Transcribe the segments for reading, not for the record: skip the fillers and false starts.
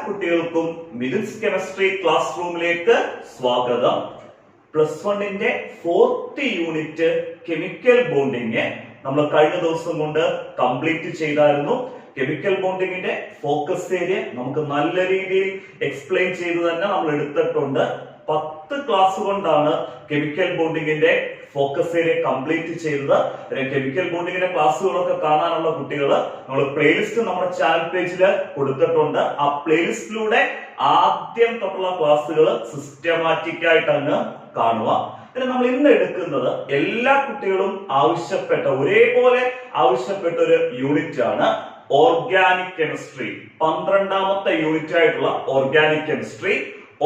കുട്ടികൾക്കും Mithun's chemistry class റൂമിലേക്ക് സ്വാഗതം. പ്ലസ് വണ്ണിന്റെ 4th യൂണിറ്റ് കെമിക്കൽ ബോണ്ടിങ് നമ്മൾ കഴിഞ്ഞ ദിവസം കൊണ്ട് കംപ്ലീറ്റ് ചെയ്തായിരുന്നു. കെമിക്കൽ ബോണ്ടിങ്ങിന്റെ ഫോക്കസ് ഏരിയ നമുക്ക് നല്ല രീതിയിൽ എക്സ്പ്ലെയിൻ ചെയ്ത് തന്നെ നമ്മൾ എടുത്തിട്ടുണ്ട്. 10 ക്ലാസ് കൊണ്ടാണ് കെമിക്കൽ ബോണ്ടിങ്ങിന്റെ ഫോക്കസ് ഏരിയ കംപ്ലീറ്റ് ചെയ്തത്. കെമിക്കൽ ബോണ്ടിങ്ങിന്റെ ക്ലാസ്സുകളൊക്കെ കാണാനുള്ള കുട്ടികൾ നമ്മൾ പ്ലേലിസ്റ്റ് നമ്മുടെ ചാനൽ പേജിൽ കൊടുത്തിട്ടുണ്ട്. ആ പ്ലേലിസ്റ്റിലൂടെ ആദ്യം തൊട്ടുള്ള ക്ലാസ്സുകൾ സിസ്റ്റമാറ്റിക് ആയിട്ട് അങ്ങ് കാണുക. പിന്നെ നമ്മൾ ഇന്ന് എടുക്കുന്നത് എല്ലാ കുട്ടികളും ഒരേപോലെ ആവശ്യപ്പെട്ട ഒരു യൂണിറ്റ് ആണ് ഓർഗാനിക് കെമിസ്ട്രി. 12ാമത്തെ യൂണിറ്റ് ആയിട്ടുള്ള ഓർഗാനിക് കെമിസ്ട്രി.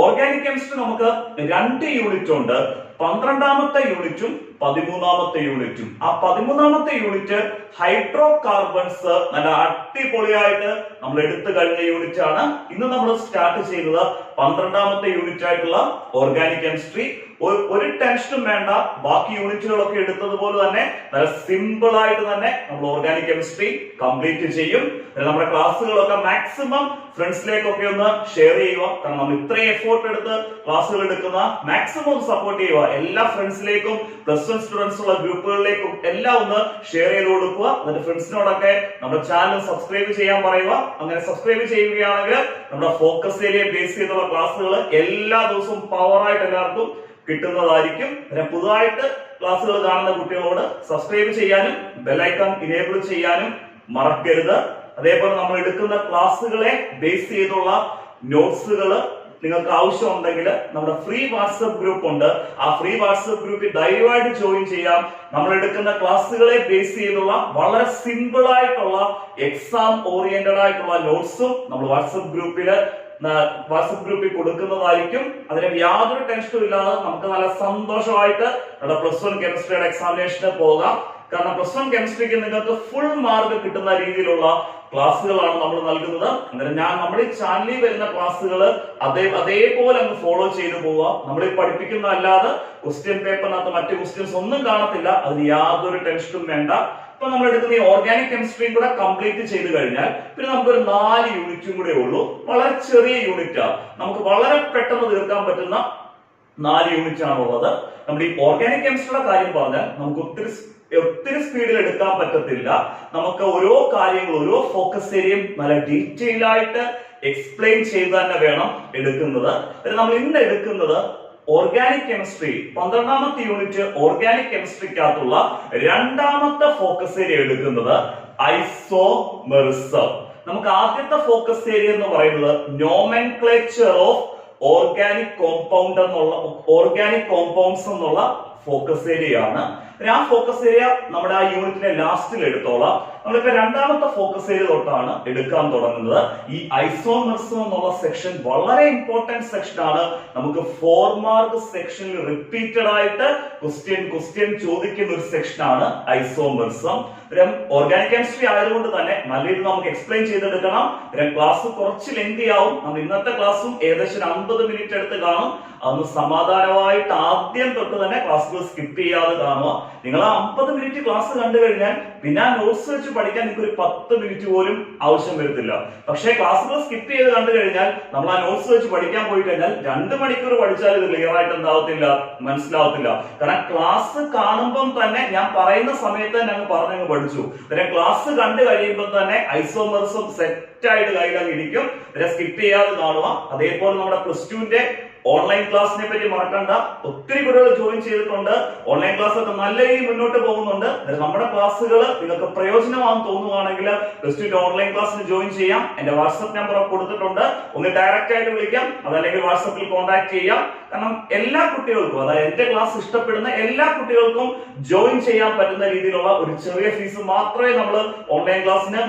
ഓർഗാനിക് കെമിസ്ട്രി നമുക്ക് 2 യൂണിറ്റ് ഉണ്ട്. 12ാമത്തെ യൂണിറ്റും 13ാമത്തെ യൂണിറ്റും. ആ 13ാമത്തെ യൂണിറ്റ് ഹൈഡ്രോ കാർബൺസ് നല്ല അടിപൊളിയായിട്ട് നമ്മൾ എടുത്തു കഴിഞ്ഞ യൂണിറ്റ് ആണ്. ഇന്ന് നമ്മൾ സ്റ്റാർട്ട് ചെയ്യുന്നത് 12ാമത്തെ യൂണിറ്റ് ആയിട്ടുള്ള ഓർഗാനിക് കെമിസ്ട്രി. ഒരു ടെൻഷനും വേണ്ട, ബാക്കി യൂണിറ്റുകളൊക്കെ എടുത്തതുപോലെ തന്നെ നല്ല സിമ്പിൾ ആയിട്ട് തന്നെ നമ്മൾ ഓർഗാനിക് കെമിസ്ട്രി കംപ്ലീറ്റ് ചെയ്യും. നമ്മുടെ ക്ലാസ്സുകളൊക്കെ മാക്സിമം ഫ്രണ്ട്സിലേക്കൊക്കെ ഒന്ന് ഷെയർ ചെയ്യുക. കാരണം നമ്മൾ ഇത്രയും എഫോർട്ട് എടുത്ത് ക്ലാസ്സുകൾ എടുക്കുന്ന മാക്സിമം ഒന്ന് സപ്പോർട്ട് ചെയ്യുക. എല്ലാ ഫ്രണ്ട്സിലേക്കും പ്ലസ് 1 സ്റ്റുഡൻസ് ഉള്ള ഗ്രൂപ്പുകളിലേക്കും എല്ലാം ഒന്ന് ഷെയർ ചെയ്ത് കൊടുക്കുക. എന്നിട്ട് ഫ്രണ്ട്സിനോടൊക്കെ നമ്മുടെ ചാനൽ സബ്സ്ക്രൈബ് ചെയ്യാൻ പറയുക. അങ്ങനെ സബ്സ്ക്രൈബ് ചെയ്യുകയാണെങ്കിൽ നമ്മുടെ ഫോക്കസ് ഏരിയ ബേസ് ചെയ്തുള്ള ക്ലാസ്സുകൾ എല്ലാ ദിവസവും പവറായിട്ട് എല്ലാവർക്കും കിട്ടുന്നതായിരിക്കും. പുതുതായിട്ട് ക്ലാസ്സുകൾ കാണുന്ന കുട്ടികളോട് സബ്സ്ക്രൈബ് ചെയ്യാനും ബെല്ലൈക്കൺ ഇനേബിൾ ചെയ്യാനും മറക്കരുത്. അതേപോലെ നമ്മൾ എടുക്കുന്ന ക്ലാസ്സുകളെ ബേസ് ചെയ്തുള്ള നോട്ട്സുകൾ നിങ്ങൾക്ക് ആവശ്യമുണ്ടെങ്കിൽ നമ്മുടെ ഫ്രീ വാട്സ്ആപ്പ് ഗ്രൂപ്പ് ഉണ്ട്. ആ ഫ്രീ വാട്സ്ആപ്പ് ഗ്രൂപ്പിൽ ദയവായിട്ട് ജോയിൻ ചെയ്യാം. നമ്മൾ എടുക്കുന്ന ക്ലാസ്സുകളെ ബേസ് ചെയ്തുള്ള വളരെ സിമ്പിൾ ആയിട്ടുള്ള എക്സാം ഓറിയന്റഡ് ആയിട്ടുള്ള നോട്ട്സും നമ്മൾ വാട്സ്ആപ്പ് ഗ്രൂപ്പിൽ കൊടുക്കുന്നതായിരിക്കും. അതിന് യാതൊരു ടെൻഷനും ഇല്ലാതെ നമുക്ക് നല്ല സന്തോഷമായിട്ട് നമ്മുടെ പ്ലസ് 1 കെമിസ്ട്രിയുടെ എക്സാമിനേഷന് പോകാം. കാരണം പ്ലസ് 1 കെമിസ്ട്രിക്ക് നിങ്ങൾക്ക് ഫുൾ മാർക്ക് കിട്ടുന്ന രീതിയിലുള്ള ക്ലാസ്സുകളാണ് നമ്മൾ നൽകുന്നത്. അന്നേരം നമ്മുടെ ഈ ചാനലിൽ വരുന്ന ക്ലാസ്സുകൾ അതേപോലെ അങ്ങ് ഫോളോ ചെയ്തു പോവുക. നമ്മൾ ഈ പഠിപ്പിക്കുന്ന അല്ലാതെ ക്വസ്റ്റ്യൻ പേപ്പറിനകത്ത് മറ്റു ക്വസ്റ്റ്യൻസ് ഒന്നും കാണത്തില്ല. അതിന് യാതൊരു ടെൻഷനും വേണ്ട. ഇപ്പൊ നമ്മൾ എടുക്കുന്ന ഈ ഓർഗാനിക് കെമിസ്ട്രിയും കൂടെ കംപ്ലീറ്റ് ചെയ്ത് കഴിഞ്ഞാൽ പിന്നെ നമുക്കൊരു 4 യൂണിറ്റും കൂടെ ഉള്ളൂ. വളരെ ചെറിയ യൂണിറ്റാണ്, നമുക്ക് വളരെ പെട്ടെന്ന് തീർക്കാൻ പറ്റുന്ന 4 യൂണിറ്റ് ആണുള്ളത്. നമ്മുടെ ഈ ഓർഗാനിക് കെമിസ്ട്രിയുടെ കാര്യം പറഞ്ഞാൽ നമുക്ക് ഒത്തിരി സ്പീഡിൽ എടുക്കാൻ പറ്റത്തില്ല. നമുക്ക് ഓരോ കാര്യങ്ങളും ഓരോ ഫോക്കസ് ഏരിയയും നല്ല ഡീറ്റെയിൽ ആയിട്ട് എക്സ്പ്ലെയിൻ ചെയ്ത് തന്നെ വേണം എടുക്കുന്നത്. നമ്മൾ ഇന്ന് എടുക്കുന്നത് ഓർഗാനിക് കെമിസ്ട്രി 12ാമത്തെ യൂണിറ്റ് ഓർഗാനിക് കെമിസ്ട്രിക്കകത്തുള്ള 2ാമത്തെ ഫോക്കസ് ഏരിയ എടുക്കുന്നത് ഐസോമെറിസം. നമുക്ക് ആദ്യത്തെ ഫോക്കസ് ഏരിയ എന്ന് പറയുന്നത് നോമെൻക്ലേച്ചർ ഓഫ് ഓർഗാനിക് കോമ്പൗണ്ട്സ് എന്നുള്ള ഫോക്കസ് ഏരിയ ആണ്. ആ ഫോക്കസ് ഏരിയ നമ്മുടെ ആ യൂണിറ്റിന്റെ ലാസ്റ്റിൽ എടുത്തോളാം. നമ്മളിപ്പോ 2ാമത്തെ ഫോക്കസ് ഏരിയ തൊട്ടാണ് എടുക്കാൻ തുടങ്ങുന്നത്. ഈ ഐസോമെറിസം എന്നുള്ള സെക്ഷൻ വളരെ ഇമ്പോർട്ടന്റ് സെക്ഷൻ ആണ്. നമുക്ക് 4 മാർക്ക് സെക്ഷനിൽ റിപ്പീറ്റഡ് ആയിട്ട് ക്വസ്റ്റ്യൻ ചോദിക്കുന്ന ഒരു സെക്ഷൻ ആണ് ഐസോമെറിസം. ഓർഗാനിക് കെമിസ്ട്രി ആയതുകൊണ്ട് തന്നെ നല്ല രീതിയിൽ നമുക്ക് എക്സ്പ്ലെയിൻ ചെയ്തെടുക്കണം. ക്ലാസ് കുറച്ച് ലെങ്തി ആവും. നമ്മൾ ഇന്നത്തെ ക്ലാസ്സും ഏകദേശം 50 മിനിറ്റ് എടുത്ത് കാണും. അതൊന്ന് സമാധാനമായിട്ട് ആദ്യം തൊട്ട് തന്നെ ക്ലാസ്സുകൾ സ്കിപ്പ് ചെയ്യാതെ കാണുക. നിങ്ങൾ ആ 50 മിനിറ്റ് ക്ലാസ് കണ്ടു കഴിഞ്ഞാൽ പിന്നെ ആ നോട്ട്സ് വെച്ച് പഠിക്കാൻ നിങ്ങൾക്ക് ഒരു 10 മിനിറ്റ് പോലും ആവശ്യം വരത്തില്ല. പക്ഷേ ക്ലാസ്സുകൾ സ്കിപ്പ് ചെയ്ത് കണ്ടു കഴിഞ്ഞാൽ നമ്മൾ ആ നോട്ട്സ് വെച്ച് പഠിക്കാൻ പോയി കഴിഞ്ഞാൽ 2 മണിക്കൂർ പഠിച്ചാൽ ഇത് ക്ലിയർ ആയിട്ട് മനസ്സിലാവത്തില്ല. കാരണം ക്ലാസ് കാണുമ്പം തന്നെ ഞാൻ പറയുന്ന സമയത്ത് തന്നെ അങ്ങ് പറഞ്ഞങ്ങ് പഠിച്ചു. ക്ലാസ് കണ്ടു കഴിയുമ്പോൾ തന്നെ ഐസോമെറിസം സെറ്റ് ആയിട്ട് കയ്യിലങ്ങ് ഇരിക്കും. സ്കിപ്പ് ചെയ്യാതെ കാണുക. അതേപോലെ നമ്മുടെ പ്ലസ് 2ന്റെ ഓൺലൈൻ ക്ലാസ്സിനെ പറ്റി മറക്കണ്ട. ഒത്തിരി കുട്ടികൾ ജോയിൻ ചെയ്തിട്ടുണ്ട്. ഓൺലൈൻ ക്ലാസ് ഒക്കെ നല്ല രീതിയിൽ മുന്നോട്ട് പോകുന്നുണ്ട്. നമ്മുടെ ക്ലാസ്സുകൾ നിങ്ങൾക്ക് പ്രയോജനമാണെന്ന് തോന്നുകയാണെങ്കിൽ പ്ലസ് 2 ഓൺലൈൻ ക്ലാസ്സിന് ജോയിൻ ചെയ്യാം. എന്റെ വാട്സ്ആപ്പ് നമ്പർ കൊടുത്തിട്ടുണ്ട്. ഒന്ന് ഡയറക്റ്റ് ആയിട്ട് വിളിക്കാം, അതല്ലെങ്കിൽ വാട്സ്ആപ്പിൽ കോൺടാക്ട് ചെയ്യാം. കാരണം എല്ലാ കുട്ടികൾക്കും, അതായത് എന്റെ ക്ലാസ് ഇഷ്ടപ്പെടുന്ന എല്ലാ കുട്ടികൾക്കും ജോയിൻ ചെയ്യാൻ പറ്റുന്ന രീതിയിലുള്ള ഒരു ചെറിയ ഫീസ് മാത്രമേ നമ്മൾ ഓൺലൈൻ ക്ലാസ്സിന്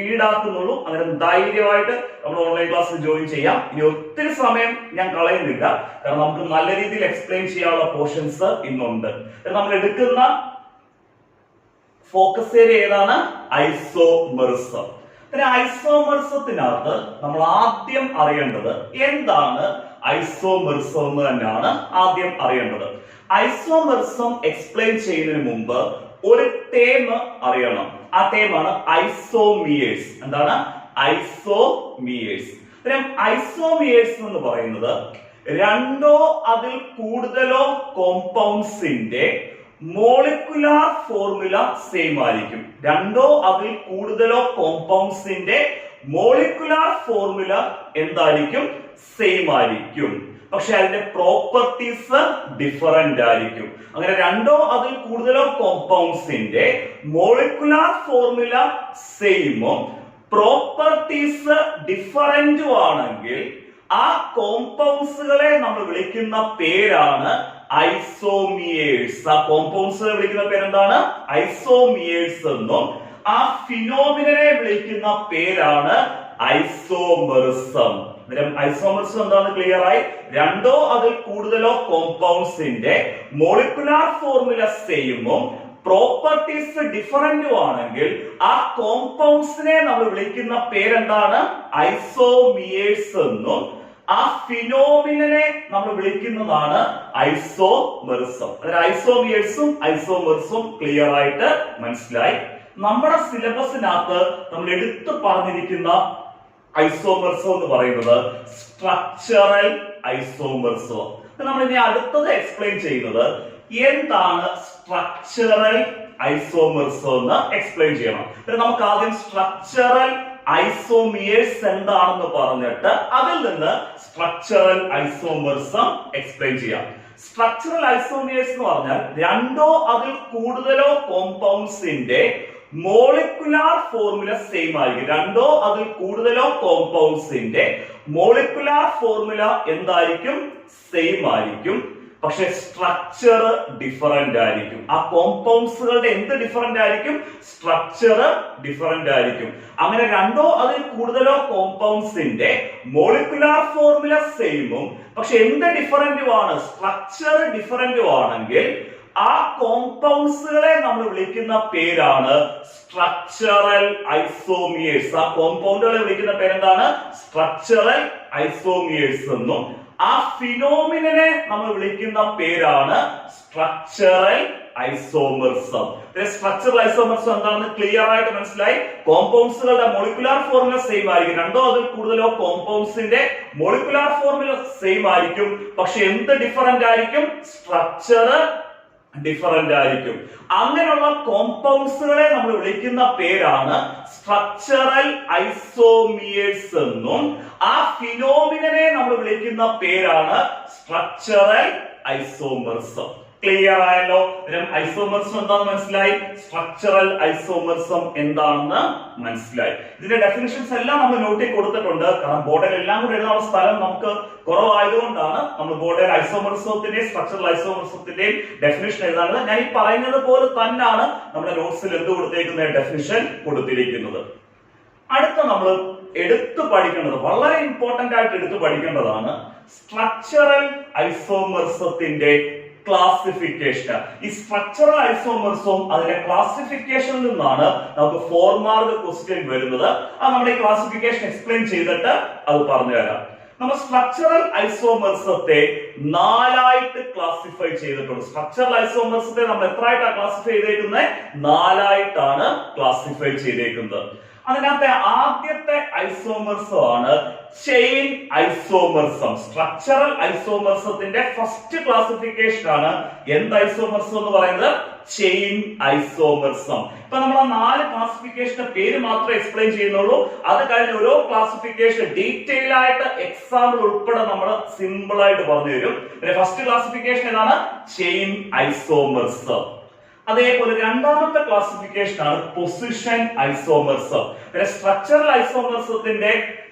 ഈടാക്കുന്നുള്ളൂ. അങ്ങനെ ധൈര്യമായിട്ട് നമ്മൾ ഓൺലൈൻ ക്ലാസ്സിൽ ജോയിൻ ചെയ്യാം. ഇനി ഒത്തിരി സമയം ഞാൻ കളയുന്നില്ല, കാരണം നമുക്ക് നല്ല രീതിയിൽ എക്സ്പ്ലെയിൻ ചെയ്യാനുള്ള പോർഷൻസ് ഇന്നുണ്ട്. നമ്മൾ എടുക്കുന്ന ഫോക്കസ് ഏരിയ ഏതാണ്? ഐസോമെറിസം. ഐസോമെറിസത്തിനകത്ത് നമ്മൾ ആദ്യം അറിയേണ്ടത് എന്താണ് ഐസോമെറിസം എന്ന് തന്നെയാണ് ആദ്യം അറിയേണ്ടത്. ഐസോമെറിസം എക്സ്പ്ലെയിൻ ചെയ്യുന്നതിന് മുമ്പ് ഒരു ടേം അറിയണം. ആ ടേമാണ് ഐസോമിയേഴ്സ്. എന്താണ്? ഐസോമിയേഴ്സ്. ഐസോമിയേഴ്സ് എന്ന് പറയുന്നത് രണ്ടോ അതിൽ കൂടുതലോ കോമ്പൗണ്ട്സിന്റെ മോളിക്കുലാർ ഫോർമുല സെയിം ആയിരിക്കും. രണ്ടോ അതിൽ കൂടുതലോ കോമ്പൗണ്ട്സിന്റെ മോളിക്കുലാർ ഫോർമുല എന്തായിരിക്കും? സെയിം ആയിരിക്കും. പക്ഷെ അതിന്റെ പ്രോപ്പർട്ടീസ് ഡിഫറന്റ് ആയിരിക്കും. അങ്ങനെ രണ്ടോ അതിൽ കൂടുതലോ കോമ്പൗണ്ട്സിന്റെ മോളിക്കുലാർ ഫോർമുല സെയിമും പ്രോപ്പർട്ടീസ് ഡിഫറന്റും ആണെങ്കിൽ ആ കോമ്പൗണ്ട്സുകളെ നമ്മൾ വിളിക്കുന്ന പേരാണ് ഐസോമിയേഴ്സ്. ആ കോമ്പൗണ്ട്സുകളെ വിളിക്കുന്ന പേരെന്താണ്? ഐസോമിയേഴ്സ് എന്നും ആ ഫിനോമിനനെ വിളിക്കുന്ന പേരാണ് ഐസോമെറിസം. ഐസോമെറിസം എന്താണെന്ന് ക്ലിയർ ആയി. രണ്ടോ അതിൽ കൂടുതലോ കോമ്പൗണ്ട്സിന്റെ മോളിക്കുലാർ ഫോർമുല സെയിമും പ്രോപ്പർട്ടീസ് ഡിഫറന്റും ആണെങ്കിൽ ആ കോമ്പൗണ്ട്സിനെ നമ്മൾ വിളിക്കുന്ന പേരെന്താണ്? ഐസോമിയേഴ്സ് എന്നും ആ ഫിനോമിനനെ നമ്മൾ വിളിക്കുന്നതാണ് ഐസോമെറിസം. ഐസോമിയേഴ്സും ഐസോമെറിസും ക്ലിയർ ആയിട്ട് മനസ്സിലായി. നമ്മുടെ സിലബസിനകത്ത് നമ്മൾ എടുത്തു പറഞ്ഞിരിക്കുന്ന ഐസോമെറിസം എന്ന് പറയുന്നത് സ്ട്രക്ചറൽ ഐസോമെറിസം. നമ്മൾ ഇനി അടുത്തത് എക്സ്പ്ലെയിൻ ചെയ്യുന്നത് എന്താണ് സ്ട്രക്ചറൽ ഐസോമെറിസം എന്ന് എക്സ്പ്ലെയിൻ ചെയ്യണം. നമുക്ക് ആദ്യം സ്ട്രക്ചറൽ ഐസോമിയേഴ്സ് എന്താണെന്ന് പറഞ്ഞിട്ട് അതിൽ നിന്ന് സ്ട്രക്ചറൽ ഐസോമെറിസം എക്സ്പ്ലെയിൻ ചെയ്യാം. സ്ട്രക്ചറൽ ഐസോമിയേഴ്സ് എന്ന് പറഞ്ഞാൽ രണ്ടോ അതിൽ കൂടുതലോ കോമ്പൗണ്ട്സിന്റെ മോളിക്കുലാർ ഫോർമുല സെയിം ആയിരിക്കും. രണ്ടോ അതിൽ കൂടുതലോ കോമ്പൗണ്ട്സിന്റെ മോളിക്കുലാർ ഫോർമുല എന്തായിരിക്കും? സെയിം ആയിരിക്കും. പക്ഷെ സ്ട്രക്ചർ ഡിഫറന്റ് ആയിരിക്കും. ആ കോമ്പൗണ്ട്സുകളുടെ എന്ത് ഡിഫറന്റ് ആയിരിക്കും? സ്ട്രക്ചർ ഡിഫറന്റ് ആയിരിക്കും. അങ്ങനെ രണ്ടോ അതിൽ കൂടുതലോ കോമ്പൗണ്ട്സിന്റെ മോളിക്കുലാർ ഫോർമുല സെയിമും പക്ഷെ എന്ത് ഡിഫറന്റും ആണ്? സ്ട്രക്ചർ ഡിഫറന്റും ആണെങ്കിൽ ആ കോമ്പൗണ്ട്സുകളെ നമ്മൾ വിളിക്കുന്ന പേരാണ് സ്ട്രക്ചറൽ ഐസോമിയേഴ്സ്. ആ കോമ്പൗണ്ടുകളെ വിളിക്കുന്ന പേരെന്താണ്? സ്ട്രക്ചറൽ ഐസോമിയേഴ്സ് എന്നും ആ ഫിനോമിനനെ നമ്മൾ വിളിക്കുന്ന പേരാണ് സ്ട്രക്ചറൽ ഐസോമെറിസം. സ്ട്രക്ചറൽ ഐസോമെറിസം എന്താണെന്ന് ക്ലിയർ ആയിട്ട് മനസ്സിലായി. കോമ്പൗണ്ട്സുകളുടെ മോളിക്കുലാർ ഫോർമുല സെയിം ആയിരിക്കും. രണ്ടോ അതിൽ കൂടുതലോ കോമ്പൗണ്ട്സിന്റെ മോളിക്കുലാർ ഫോർമുല സെയിം ആയിരിക്കും. പക്ഷെ എന്ത് ഡിഫറന്റ് ആയിരിക്കും? സ്ട്രക്ചർ ഡിഫറന്റ് ആയിരിക്കും. അങ്ങനെയുള്ള കോമ്പൗണ്ട്സുകളെ നമ്മൾ വിളിക്കുന്ന പേരാണ് സ്ട്രക്ചറൽ ഐസോമിയേഴ്സ് എന്നും ആ ഫിനോമിനനെ നമ്മൾ വിളിക്കുന്ന പേരാണ് സ്ട്രക്ചറൽ ഐസോമെറിസം. ക്ലിയർ ആയല്ലോ? ഐസോമെറിസം എന്താണെന്ന് മനസ്സിലായി. സ്ട്രക്ചറൽ ഐസോമെറിസം എന്താണെന്ന് മനസ്സിലായി. ഇതിന്റെ ഡെഫിനിഷൻസ് എല്ലാം നമ്മൾ നോട്ടിൽ കൊടുത്തിട്ടുണ്ട്. കാരണം ബോർഡിൽ എല്ലാം കൂടെ എഴുതാനുള്ള സ്ഥലം നമുക്ക് കുറവായതുകൊണ്ടാണ് നമ്മൾ ബോർഡിൽ ഐസോമെറിസത്തിന്റെയും സ്ട്രക്ചറൽ ഐസോമെറിസത്തിന്റെയും ഡെഫിനിഷൻ എഴുതാനുള്ളത്. ഞാൻ ഈ പറയുന്നത് പോലെ തന്നെയാണ് നമ്മുടെ നോട്ട്സിൽ എന്ത് കൊടുത്തേക്കുന്ന ഡെഫിനിഷൻ കൊടുത്തിരിക്കുന്നത്. അടുത്ത നമ്മൾ എടുത്തു പഠിക്കേണ്ടത്, വളരെ ഇമ്പോർട്ടന്റ് ആയിട്ട് എടുത്തു പഠിക്കേണ്ടതാണ് സ്ട്രക്ചറൽ ഐസോമെറിസത്തിന്റെ ക്ലാസിഫിക്കേഷൻ. ഈ സ്ട്രക്ചറൽ ഐസോമെറിസവും അതിന്റെ ക്ലാസിഫിക്കേഷനിൽ നിന്നാണ് നമുക്ക് 4 മാർക്ക് ക്വസ്റ്റ്യൻ വരുന്നത്. അത് നമ്മുടെ ഈ ക്ലാസിഫിക്കേഷൻ എക്സ്പ്ലെയിൻ ചെയ്തിട്ട് അത് പറഞ്ഞുതരാം. നമ്മൾ സ്ട്രക്ചറൽ ഐസോമെറിസത്തെ 4ആയിട്ട് ക്ലാസിഫൈ ചെയ്തിട്ടുണ്ട്. സ്ട്രക്ചറൽ ഐസോമെറിസത്തെ നമ്മൾ എത്രയായിട്ടാണ് ക്ലാസിഫൈ ചെയ്തേക്കുന്നത്? 4ആയിട്ടാണ് ക്ലാസിഫൈ ചെയ്തേക്കുന്നത്. അതിനകത്തെ ആദ്യത്തെ ഐസോമെറിസം ആണ് ചെയിൻ ഐസോമെറിസം. സ്ട്രക്ചറൽ ഐസോമെറിസത്തിന്റെ ഫസ്റ്റ് ക്ലാസിഫിക്കേഷൻ ആണ് എന്ത് ഐസോമെറിസം എന്ന് പറയുന്നത്? Chain isomerism. ഇപ്പൊ നമ്മൾ ആ 4 ക്ലാസിഫിക്കേഷന്റെ പേര് മാത്രമേ എക്സ്പ്ലെയിൻ ചെയ്യുന്നുള്ളൂ. അത് കഴിഞ്ഞ് ഓരോ ക്ലാസിഫിക്കേഷൻ ഡീറ്റെയിൽ ആയിട്ട് എക്സാമ്പിൾ ഉൾപ്പെടെ നമ്മൾ സിമ്പിൾ ആയിട്ട് പറഞ്ഞു തരും. ഫസ്റ്റ് ക്ലാസിഫിക്കേഷൻ ഏതാണ്? Chain isomerism. അതേപോലെ രണ്ടാമത്തെ ക്ലാസിഫിക്കേഷൻ ആണ് പൊസിഷൻ ഐസോമെറിസം. സ്ട്രക്ചറൽ ഐസോമെറിസത്തിന്റെ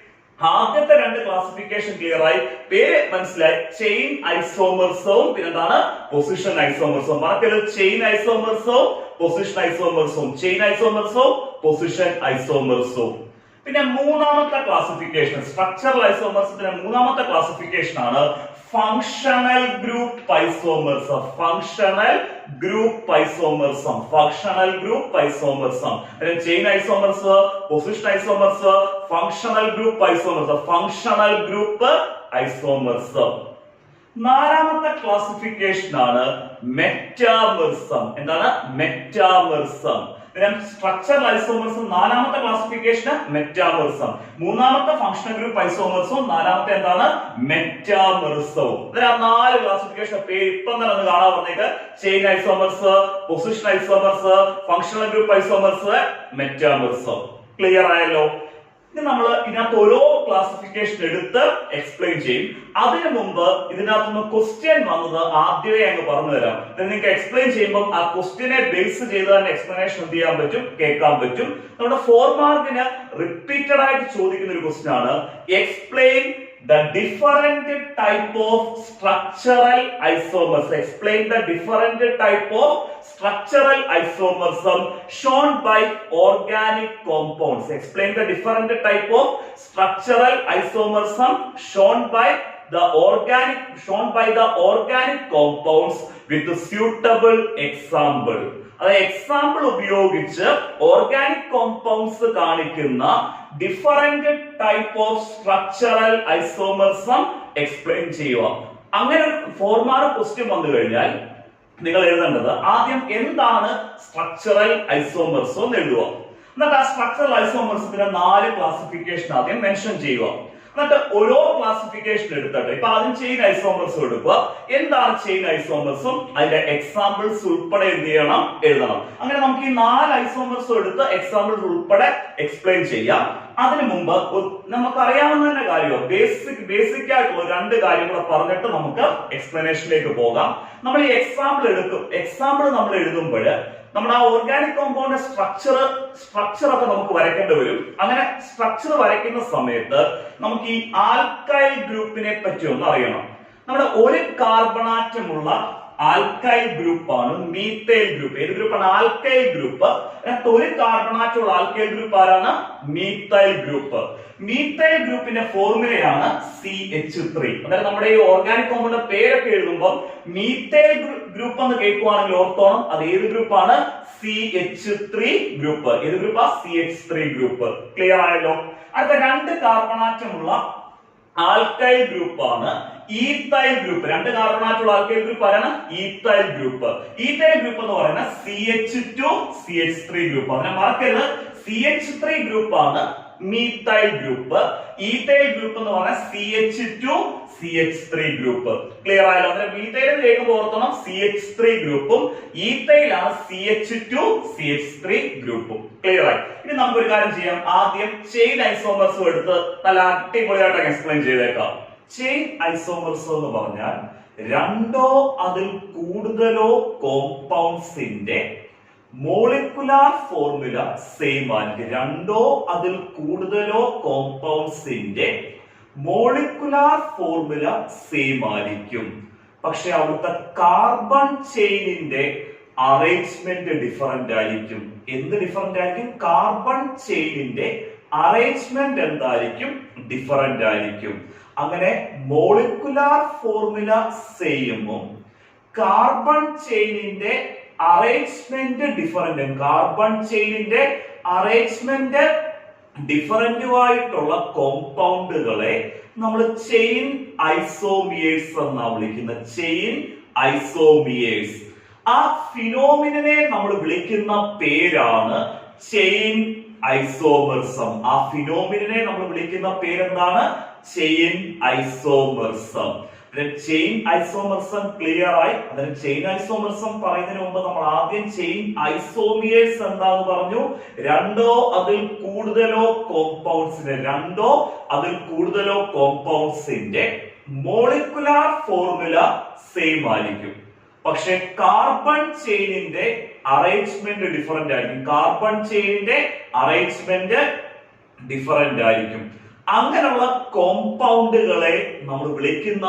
ആദ്യത്തെ 2 ക്ലാസിഫിക്കേഷൻ ക്ലിയർ ആയി, പേര് മനസ്സിലായി. ചെയിൻ ഐസോമെറിസവും പിന്നെന്താണ്? പൊസിഷൻ ഐസോമെറിസവും. മറക്കരുത്, ചെയിൻ ഐസോമെറിസവും പൊസിഷൻ ഐസോമെറിസവും. ചെയിൻ ഐസോമെറിസവും പൊസിഷൻ ഐസോമെറിസവും. പിന്നെ മൂന്നാമത്തെ ക്ലാസിഫിക്കേഷൻ സ്ട്രക്ചറൽ ഐസോമെറിസത്തിന്റെ മൂന്നാമത്തെ ക്ലാസിഫിക്കേഷൻ ആണ് functional group isomerism. Functional group isomerism. Functional group isomerism. Chain isomerism, position isomerism, functional group isomerism. Functional group isomerism. നാലാമത്തെ ക്ലാസിഫിക്കേഷൻ ആണ് മെറ്റാമെറിസം. എന്താണ്? മെറ്റാമെറിസം. സ്ട്രക്ചറൽ ഐസോമേഴ്സും നാലാമത്തെ ക്ലാസിഫിക്കേഷൻ മെറ്റാമേഴ്സും, മൂന്നാമത്തെ ഫങ്ഷണൽ ഗ്രൂപ്പ് ഐസോമേഴ്സും, നാലാമത്തെ എന്താണ് മെറ്റാമേഴ്സവും. ആ 4 ക്ലാസിഫിക്കേഷൻ പേര് ഇപ്പം തന്നെ ഒന്ന് കാണാൻ പറഞ്ഞേക്ക്. Chain isomers, position isomers, functional group isomers, മെറ്റാമേഴ്സും. ക്ലിയർ ആയല്ലോ? ഇനി നമ്മൾ ഇതിനകത്ത് ഓരോ ക്ലാസിഫിക്കേഷൻ എടുത്ത് എക്സ്പ്ലെയിൻ ചെയ്യും. അതിനു മുമ്പ് ഇതിനകത്തുനിന്ന് ക്വസ്റ്റ്യൻ വന്നത് ആദ്യമേ അങ്ങ് പറഞ്ഞു തരാം. നിങ്ങൾക്ക് എക്സ്പ്ലെയിൻ ചെയ്യുമ്പോൾ ആ ക്വസ്റ്റ്യനെ ബേസ് ചെയ്ത് തന്നെ എക്സ്പ്ലനേഷൻ എന്ത് ചെയ്യാൻ പറ്റും, കേൾക്കാൻ പറ്റും. നമ്മുടെ 4 മാർക്കിന് റിപ്പീറ്റഡ് ആയിട്ട് ചോദിക്കുന്ന ഒരു ക്വസ്റ്റ്യൻ ആണ്. Explain the different type of structural isomers. Explain the different type of structural isomerism shown by organic compounds. Explain the different type of structural isomerism shown by the organic compounds with suitable example. അത് example ഉപയോഗിച്ച് organic compounds കാണിക്കുന്ന different type of structural isomerism explain ചെയ്യുക. അങ്ങനെ ഒരു 4 mark question വന്നു കഴിഞ്ഞാൽ നിങ്ങൾ എഴുതേണ്ടത് ആദ്യം എന്താണ് സ്ട്രക്ചറൽ ഐസോമർസം എന്ന് എഴുതുക. എന്നിട്ട് ആ സ്ട്രക്ചറൽ ഐസോമർസത്തിന്റെ 4 ക്ലാസിഫിക്കേഷൻ ആദ്യം മെൻഷൻ ചെയ്യുക. എന്നിട്ട് ഓരോ ക്ലാസിഫിക്കേഷൻ എടുത്തിട്ട് ഇപ്പൊ ആദ്യം ചെയിൻ ഐസോമർസും എടുക്കുക. എന്താണ് ചെയിൻ ഐസോമർസും അതിന്റെ എക്സാമ്പിൾസ് ഉൾപ്പെടെ എന്ത് ചെയ്യണം, എഴുതണം. അങ്ങനെ നമുക്ക് ഈ 4 ഐസോമർസും എടുത്ത് എക്സാമ്പിൾസ് ഉൾപ്പെടെ എക്സ്പ്ലെയിൻ ചെയ്യാം. അതിനു മുമ്പ് നമുക്ക് അറിയാവുന്ന തന്നെ കാര്യമോ ബേസിക് ആയിട്ടുള്ള 2 കാര്യം കൂടെ പറഞ്ഞിട്ട് നമുക്ക് എക്സ്പ്ലനേഷനിലേക്ക് പോകാം. നമ്മൾ ഈ എക്സാമ്പിൾ നമ്മൾ എഴുതുമ്പോൾ നമ്മുടെ ആ ഓർഗാനിക് കോമ്പൗണ്ടിന്റെ സ്ട്രക്ചർ ഒക്കെ നമുക്ക് വരയ്ക്കേണ്ടി വരും. അങ്ങനെ സ്ട്രക്ചർ വരയ്ക്കുന്ന സമയത്ത് നമുക്ക് ഈ ആൽക്കൈൽ ഗ്രൂപ്പിനെ പറ്റി ഒന്ന് അറിയണം. നമ്മുടെ ഒരു കാർബണാറ്റമുള്ള ആൽക്കൈൽ ഗ്രൂപ്പാണ് മീത്തൈൽ ഗ്രൂപ്പ്. ഏത് ഗ്രൂപ്പാണ്? Alkyl group. ഒരു കാർബണാറ്റമുള്ള ആൽക്കൈൽ ഗ്രൂപ്പ് ആരാണ്? Methyl group. മീത്തൈൽ ഗ്രൂപ്പിന്റെ ഫോർമുലയാണ് CH3. അതായത് നമ്മുടെ ഈ ഓർഗാനിക് കോമ്പൗണ്ടിന്റെ പേരൊക്കെ എഴുതുമ്പോൾ മീത്തൈൽ ഗ്രൂപ്പ് എന്ന് കേൾക്കുവാണെങ്കിൽ ഓർത്തോണം അത് ഏത് ഗ്രൂപ്പാണ്? CH3 group. ഏത് ഗ്രൂപ്പാ? CH3 group. ക്ലിയർ ആയല്ലോ? അടുത്ത 2 കാർബണാറ്റമുള്ള ആൽക്കൈൽ ഗ്രൂപ്പാണ് ഈത്തൈൽ ഗ്രൂപ്പ്. 2 കാർബണാറ്റുള്ള ആൽക്കൈൽ ഗ്രൂപ്പ് ആരാണ്? Ethyl group. ഈത്തൈൽ ഗ്രൂപ്പ് എന്ന് പറയുന്നത് CH2 CH3 ഗ്രൂപ്പ്. അതിനെ മറക്കരുത്. CH3 ഗ്രൂപ്പാണ് മീത്തൈൽ ഗ്രൂപ്പ്. ഈത്തൈൽ ഗ്രൂപ്പ് എന്ന് പറഞ്ഞാൽ CH2 CH3 ഗ്രൂപ്പ്. ക്ലിയർ ആയല്ലോ? അങ്ങനെ മീത്തൈൽ കേൾക്കുമ്പോൾ ഓർത്തണം CH3 ഗ്രൂപ്പും ഈത്തൈലാണ് CH2 CH3 ഗ്രൂപ്പും. ക്ലിയർ ആയി? ഇനി നമുക്കൊരു കാര്യം ചെയ്യാം. ആദ്യം ചെയിൻ ഐസോമർസും എടുത്ത് നല്ല അടിപൊളിയായിട്ട് എക്സ്പ്ലെയിൻ ചെയ്തേക്കാം. ചെയിൻ ഐസോമർസ് എന്ന് പറഞ്ഞാൽ 2 അതിൽ കൂടുതലോ കോമ്പൗണ്ട്സിന്റെ മോളിക്കുലാർ ഫോർമുല സെയിം ആയിരിക്കും. 2 അതിൽ കൂടുതലോ കോമ്പൗണ്ട്സിന്റെ മോളിക്കുലാർ ഫോർമുല സെയിം ആയിരിക്കും. പക്ഷെ അവിടുത്തെ കാർബൺ ചെയിനിന്റെ അറേഞ്ച്മെന്റ് ഡിഫറന്റ് ആയിരിക്കും. എന്ത് ഡിഫറന്റ് ആയിരിക്കും? കാർബൺ ചെയിനിന്റെ അറേഞ്ച്മെന്റ് എന്തായിരിക്കും? ഡിഫറന്റ് ആയിരിക്കും. അങ്ങനെ മോളിക്കുലാർ ഫോർമുല സെയിമും കാർബൺ ചെയിനിന്റെ അറേഞ്ച്മെന്റ് ഡിഫറന്റ്, കാർബൺ ചെയിനിന്റെ അറേഞ്ച്മെന്റ് ഡിഫറന്റുമായിട്ടുള്ള കോമ്പൗണ്ടുകളെ നമ്മൾ ചെയിൻ ഐസോമിയേഴ്സ് എന്നാണ് വിളിക്കുന്നത്. Chain isomers. ആ ഫിനോമിനെ നമ്മൾ വിളിക്കുന്ന പേരാണ് ചെയിൻ ഐസോമർസം. ആ ഫിനോമിനെ നമ്മൾ വിളിക്കുന്ന പേരെന്താണ്? Chain isomerism. Chain isomerism clear ആയി. അതിന് ചെയിൻ ഐസോമർസം പറയുന്നതിന് മുമ്പ് നമ്മൾ ആദ്യം ചെയിൻ ഐസോമിയേഴ്സ് എന്താന്ന് പറഞ്ഞു. 2 അതിൽ കൂടുതലോ കോമ്പൗണ്ട്സിന്റെ മോളിക്കുലാർ ഫോർമുല സെയിം ആയിരിക്കും. പക്ഷെ കാർബൺ ചെയിനിന്റെ അറേഞ്ച്മെന്റ് ഡിഫറന്റ് ആയിരിക്കും. കാർബൺ ചെയിനിന്റെ അറേഞ്ച്മെന്റ് ഡിഫറന്റ് ആയിരിക്കും. അങ്ങനെയുള്ള കോമ്പൗണ്ടുകളെ നമ്മൾ വിളിക്കുന്ന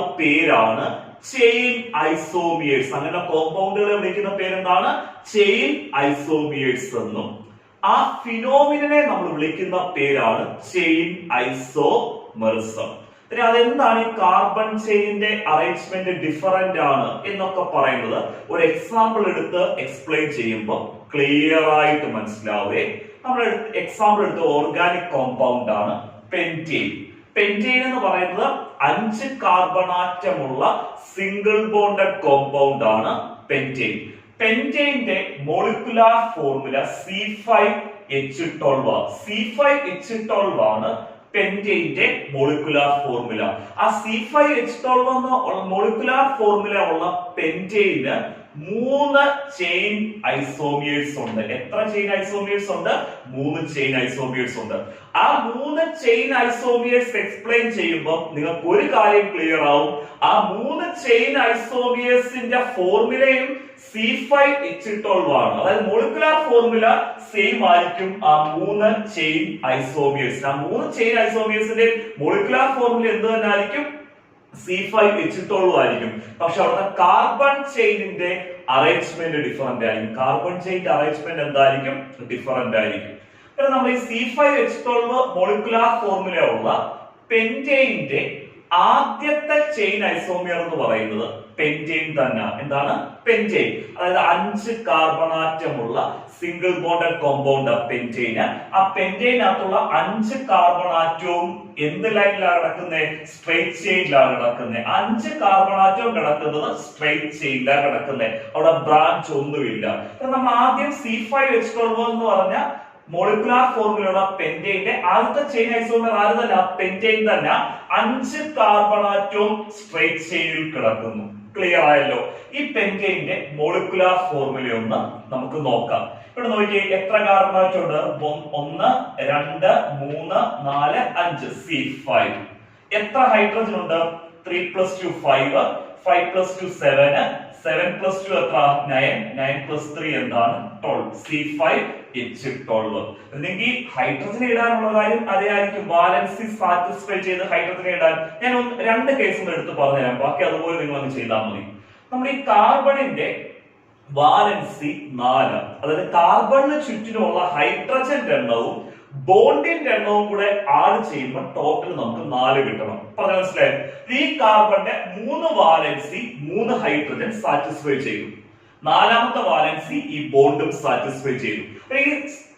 പേരാണ് ചെയിൻ ഐസോമിയേഴ്സ്. അങ്ങനെ കോമ്പൗണ്ടുകളെ വിളിക്കുന്ന പേരെന്താണ്? ചെയിൻ ഐസോമിയേഴ്സ് എന്നും ആ ഫിനോമിനെ നമ്മൾ വിളിക്കുന്ന പേരാണ് ചെയിൻ ഐസോമർസം. അതെന്താണ് ഈ കാർബൺ ചെയിനിന്റെ അറേഞ്ച്മെന്റ് ഡിഫറന്റ് ആണ് എന്നൊക്കെ പറയുന്നത് ഒരു എക്സാമ്പിൾ എടുത്ത് എക്സ്പ്ലെയിൻ ചെയ്യുമ്പോൾ ക്ലിയർ ആയിട്ട് മനസ്സിലാവേ. നമ്മൾ എക്സാമ്പിൾ എടുത്ത് ഓർഗാനിക് കോമ്പൗണ്ട് ആണ് പെന്റെയിൻ. പെന്റെയിൻ എന്ന് പറയുന്നത് 5 കാർബൺ ആറ്റമുള്ള സിംഗിൾ ബോണ്ടഡ് കോമ്പൗണ്ട് ആണ് pentane. പെന്റെയിന്റെ molecular formula C5H12 C5H12 ആണ് പെന്റെയിന്റെ മോളിക്കുലാർ ഫോർമുല. ആ C5H12 എന്ന മോളിക്കുലാർ ഫോർമുല ഉള്ള പെന്റെയിന് 3 ചെയിൻ ഐസോമിയേഴ്സ് ഉണ്ട്. എത്ര ചെയിൻ ഐസോമിയേഴ്സ് ഉണ്ട്? 3 ചെയിൻ ഐസോമിയേഴ്സ് ഉണ്ട്. ആ 3 ചെയിൻ ഐസോമിയേഴ്സ് എക്സ്പ്ലെയിൻ ചെയ്യുമ്പോൾ നിങ്ങൾക്ക് ഒരു കാര്യം ക്ലിയർ ആവും. ആ 3 ചെയിൻ ഐസോമിയേഴ്സിന്റെ ഫോർമുലയും C5H12 ആണ്. അതായത് മോളിക്കുലാർ ഫോർമുല സെയിം ആയിരിക്കും ആ 3 ചെയിൻ ഐസോമിയേഴ്സ്. ആ 3 ചെയിൻ ഐസോമിയേഴ്സിന്റെ മോളിക്കുലാർ ഫോർമുല എന്ത് തന്നെ ആയിരിക്കും? C5H12 ആയിരിക്കും. പക്ഷെ അവിടുത്തെ കാർബൺ ചെയിനിന്റെ അറേഞ്ച്മെന്റ് ഡിഫറെന്റ് ആയിരിക്കും. കാർബൺ ചെയിൻ അറേഞ്ച്മെന്റ് എന്തായിരിക്കും? ഡിഫറെന്റ് ആയിരിക്കും. നമ്മൾ ഈ C5H12 മോളിക്കുലാർ ഫോർമുല ഉള്ള പെന്റെയിന്റെ ആദ്യത്തെ ചെയിൻ ഐസോമിയർ എന്ന് പറയുന്നത് പെന്റെയിൻ തന്നെ. എന്താണ്? പെന്റെയിൻ. അതായത് 5 കാർബൺ ആറ്റമുള്ള സിംഗിൾ ബോണ്ടഡ് കോമ്പൗണ്ട് പെന്റെയിന്. ആ പെന്റെയിനകത്തുള്ള 5 കാർബൺ ആറ്റവും എന്ത് ലൈനിലാണ് കിടക്കുന്നത്? സ്ട്രെയിറ്റ് ചെയിനിലാണ് കിടക്കുന്നത്. 5 കാർബൺ ആറ്റവും കിടക്കുന്നത് സ്ട്രെയിറ്റ് ചെയിനിലാണ് കിടക്കുന്നത്. അവിടെ ബ്രാഞ്ച് ഒന്നുമില്ല. നമ്മൾ ആദ്യം C5H12 എന്ന് പറഞ്ഞ മോളിക്കുലാർ ഫോർമുലയുടെ പെന്റെയിന്റെ ആദ്യത്തെ ചെയിൻ ഐസോമർ ആര് തന്നെ? പെന്റെയിൻ തന്നെ. 5 കാർബൺ ആറ്റവും സ്ട്രെയിറ്റ് ചെയിനിൽ കിടക്കുന്നു. ക്ലിയർ ആയല്ലോ? ഈ പെന്റെയിന്റെ മോളിക്കുലാർ ഫോർമുല ഒന്ന് നമുക്ക് നോക്കാം. ഇവിടെ നോക്കിയേ, എത്ര കാർബൺ ആറ്റം ഉണ്ട്? 1 2 3 4 5 C5. എത്ര ഹൈഡ്രജൻ ഉണ്ട്? 3 + 2 5 5 + 2 7 7 + 2 എത്ര? 9 9 + 3 എന്താണ്? 12. C5H12. അല്ലെങ്കിൽ ഹൈഡ്രജൻ ഇടാനുള്ള കാര്യം അതേ ആയിരിക്കും. വാലൻസി സാറ്റിസ്ഫൈ ചെയ്ത് ഹൈഡ്രജൻ ഇടാൻ ഞാൻ 2 കേസുകൾ എടുത്ത് പറഞ്ഞുതരാം. ബാക്കി അതുപോലെ നിങ്ങൾ അങ്ങ് ചെയ്താൽ മതി. നമ്മൾ ഈ കാർബണിന്റെ വാലൻസി 4, അതായത് കാർബണിന് ചുറ്റിനുമുള്ള ഹൈഡ്രജന്റെ എണ്ണവും ബോണ്ടിന്റെ എണ്ണവും കൂടെ ആഡ് ചെയ്യുമ്പോൾ ടോട്ടൽ നമുക്ക് 4 കിട്ടണം. പറഞ്ഞ മനസ്സിലായോ? ഈ കാർബണിന്റെ 3 വാലൻസി 3 ഹൈഡ്രജൻ സാറ്റിസ്ഫൈ ചെയ്തു. 4ാമത്തെ വാലൻസി ഈ ബോണ്ടും സാറ്റിസ്ഫൈ ചെയ്തു. ഈ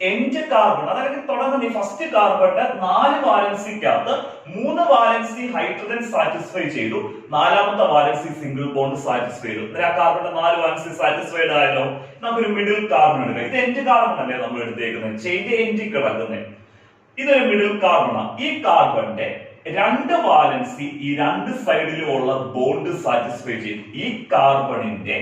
എൻഡ് കാർബൺ, അതായത് തുടങ്ങുന്ന ഈ ഫസ്റ്റ് കാർബണിന്റെ 4 വാലൻസിക്കകത്ത് 3 വാലൻസി ഹൈഡ്രജൻ സാറ്റിസ്ഫൈ ചെയ്തു. 4ാമത്തെ വാലൻസി സിംഗിൾ ബോണ്ട് സാറ്റിസ്ഫൈ ചെയ്തു. ആ കാർബണിന്റെ 4 വാലൻസി സാറ്റിസ്ഫൈഡ് ആയല്ലോ. നമുക്കൊരു മിഡിൽ കാർബൺ എടുക്കാം. ഇത് എൻഡ് കാർബൺ അല്ലേ നമ്മൾ എടുത്തേക്കുന്നത്? ചെയിന്റെ എൻഡിൽ കിടക്കുന്നത്. ഇതൊരു മിഡിൽ കാർബണാണ്. ഈ കാർബണിന്റെ 2 വാലൻസി ഈ 2 സൈഡിലും ഉള്ള ബോണ്ട് സാറ്റിസ്ഫൈ ചെയ്തു. ഈ കാർബണിന്റെ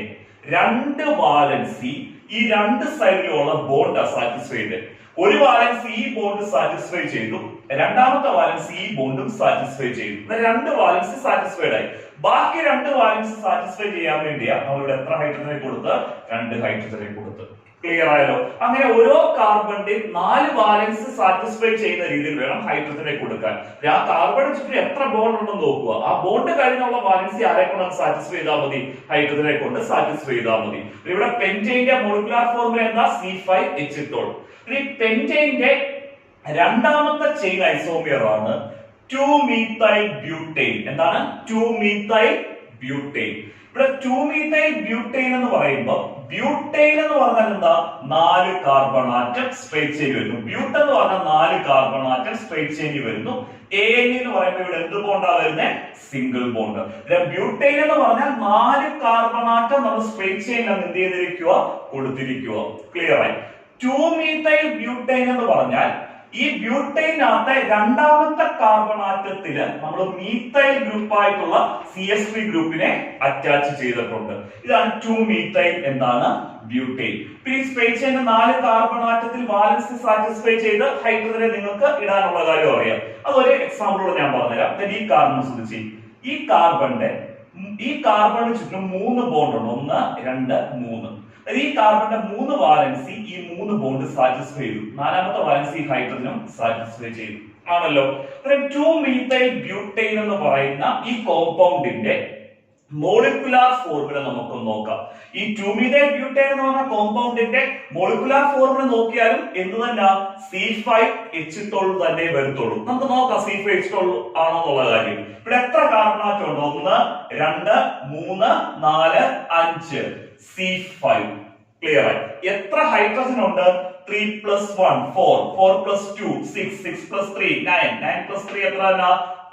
2 വാലൻസി ഈ 2 സൈഡിലുള്ള ബോണ്ട് സാറ്റിസ്ഫൈ ചെയ്ത്. ഒരു വാലൻസി ഈ ബോണ്ട് സാറ്റിസ്ഫൈ ചെയ്തു. 2ാമത്തെ വാലൻസി ഈ ബോണ്ടും സാറ്റിസ്ഫൈ ചെയ്തു. 2 വാലൻസി സാറ്റിസ്ഫൈഡ് ആയി. ബാക്കി 2 വാലൻസി സാറ്റിസ്ഫൈ ചെയ്യാൻ വേണ്ടിയാ നമ്മളിവിടെ എത്ര ഹൈഡ്രജനെ കൊടുത്ത്? 2 ഹൈഡ്രജനെ കൊടുത്ത്. ക്ലിയർ ആയല്ലോ? അങ്ങനെ ഓരോ കാർബണിന്റെയും 4 വാലൻസ് സാറ്റിസ്ഫൈ ചെയ്യുന്ന രീതിയിൽ വേണം ഹൈഡ്രജനെ കൊടുക്കാൻ. ആ കാർബണിന് ചുറ്റും എത്ര ബോണ്ട് ഉണ്ടെന്ന് നോക്കുക. ആ ബോണ്ട് കഴിഞ്ഞുള്ള വാലൻസി ആരെ കൊണ്ട് സാറ്റിസ്ഫൈ ചെയ്താൽ മതി? ഹൈഡ്രജനെ കൊണ്ട് സാറ്റിസ്ഫൈ ചെയ്താൽ മതി. ഇവിടെ പെന്റെയിന്റെ മോളിക്കുലാർ ഫോർമുല എന്താ? C5H12. ഈ പെന്റെയിന്റെ 2ാമത്തെ ചെയിൻ ഐസോമിയർ ആണ് 2-methyl-butane. എന്താണ്? 2-methyl-butane. ഇവിടെ 2-methyl-butane എന്ന് പറയുമ്പോൾ ബ്യൂട്ടൈൻ എന്ന് പറഞ്ഞാൽ എന്താ? 4 കാർബൺ ആറ്റം സ്ട്രെയിറ്റ് ചെയിൻ വരുന്നു. ബ്യൂട്ട് എന്ന് പറഞ്ഞാൽ 4 കാർബൺ ആറ്റം സ്ട്രെയിറ്റ് ചെയിൻ വരുന്നു. AN എന്ന് പറയുമ്പോൾ ഇവിടെ എന്ത് ബോണ്ടാ വരുന്നത്? Single bond. ബ്യൂട്ടൈൻ എന്ന് പറഞ്ഞാൽ 4 കാർബൺ ആറ്റം നമ്മൾ സ്ട്രെയിറ്റ് ചെയിനിൽ എന്ത് ചെയ്തിരിക്കുക? കൊടുത്തിരിക്കുക. ക്ലിയർ ആയി? 2-methyl-butane എന്ന് പറഞ്ഞാൽ ഈ ബ്യൂട്ടൈനകത്തെ 2ാമത്തെ കാർബൺ ആറ്റത്തില് നമ്മൾ മീത്തൈൽ ഗ്രൂപ്പ് ആയിട്ടുള്ള CH3 ഗ്രൂപ്പിനെ അറ്റാച്ച് ചെയ്തിട്ടുണ്ട്. ഇതാണ് 2-methyl എന്താണ്? ബ്യൂട്ടൈൻ. ഈ സ്ട്രെയിറ്റ് ചെയിൻ 4 കാർബൺ ആറ്റത്തിൽ വാലൻസി സാറ്റിസ്ഫൈ ചെയ്ത് ഹൈഡ്രജനെ നിങ്ങൾക്ക് ഇടാനുള്ള കാര്യം അറിയാം. അതൊരു എക്സാമ്പിളോട് ഞാൻ പറഞ്ഞുതരാം. ഈ കാർബൺ ശ്രദ്ധിച്ച്, ഈ കാർബണിന് ചുറ്റും 3 ബോണ്ട് ഉണ്ട്. 1 2 3. ഈ കാർബണിന്റെ 3 വാലൻസി ഈ 3 ബോണ്ട് സാറ്റിസ്ഫൈ ചെയ്തു. 4ാമത്തെ വാലൻസി ഹൈഡ്രജനും സാറ്റിസ്ഫൈ ചെയ്തു. ആണല്ലോ? 2-methyl-butane എന്ന് പറയുന്ന ഈ കോമ്പൗണ്ടിന്റെ മോളിക്കുലാർ ഫോർമുല നമുക്ക് നോക്കാം. ഈ 2-methyl-butane എന്ന് പറഞ്ഞ കോമ്പൗണ്ടിന്റെ മോളിക്കുലാർ ഫോർമുല നോക്കിയാലും എന്ത് തന്നെ? C5H12 തന്നെ വരത്തുള്ളൂ. നമുക്ക് നോക്കാം C5H12 ആണെന്നുള്ള കാര്യം. ഇവിടെ എത്ര കാർബൺ ആറ്റം ഉണ്ട്? 1 2 3 4 5 C5. ക്ലിയർ ആയി? എത്ര ഹൈഡ്രജൻ ഉണ്ട്? 3 + 1 4 4 + 2 6 6 + 3 9 9 + 3 എത്ര?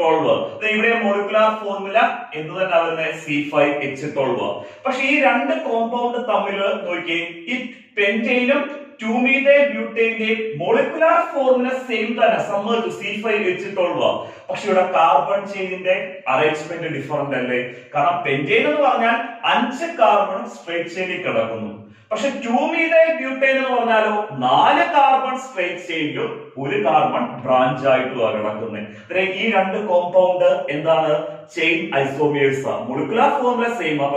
12. ഇവിടെ മോളിക്കുലാർ ഫോർമുല എന്ത് തന്നെ വരുന്നത് C5H12. പക്ഷെ ഈ രണ്ട് കോമ്പൗണ്ട് തമ്മിൽ നോക്കിയേ, ഈ പെന്റൈനും 2-methyl ബ്യൂട്ടൈന്റെയും മോളിക്കുലാർ ഫോർമുല സെയിം തന്നെ, സമ്മതിച്ചു C5H12. പക്ഷെ ഇവിടെ കാർബൺ ചെയിനിന്റെ അറേഞ്ച്മെന്റ് ഡിഫറന്റ് അല്ലേ? കാരണം പെന്റൈൻ എന്ന് പറഞ്ഞാൽ 5 കാർബൺ സ്ട്രേറ്റ് ചെയിനിൽ കിടക്കുന്നു. പക്ഷെ 2-methyl ബ്യൂട്ടൈൻ എന്ന് പറഞ്ഞാലോ 4 കാർബൺ സ്ട്രേറ്റ് ചെയിനിലും 1 കാർബൺ ബ്രാഞ്ച് ആയിട്ടുമാണ് കിടക്കുന്നത്. ഈ രണ്ട് കോമ്പൗണ്ട് എന്താണ്? ചെയിൻ ഐസോമിയേഴ്സ് ആണ്. മോളിക്കുലാർ ഫോർമുല സെയിം ആണ്,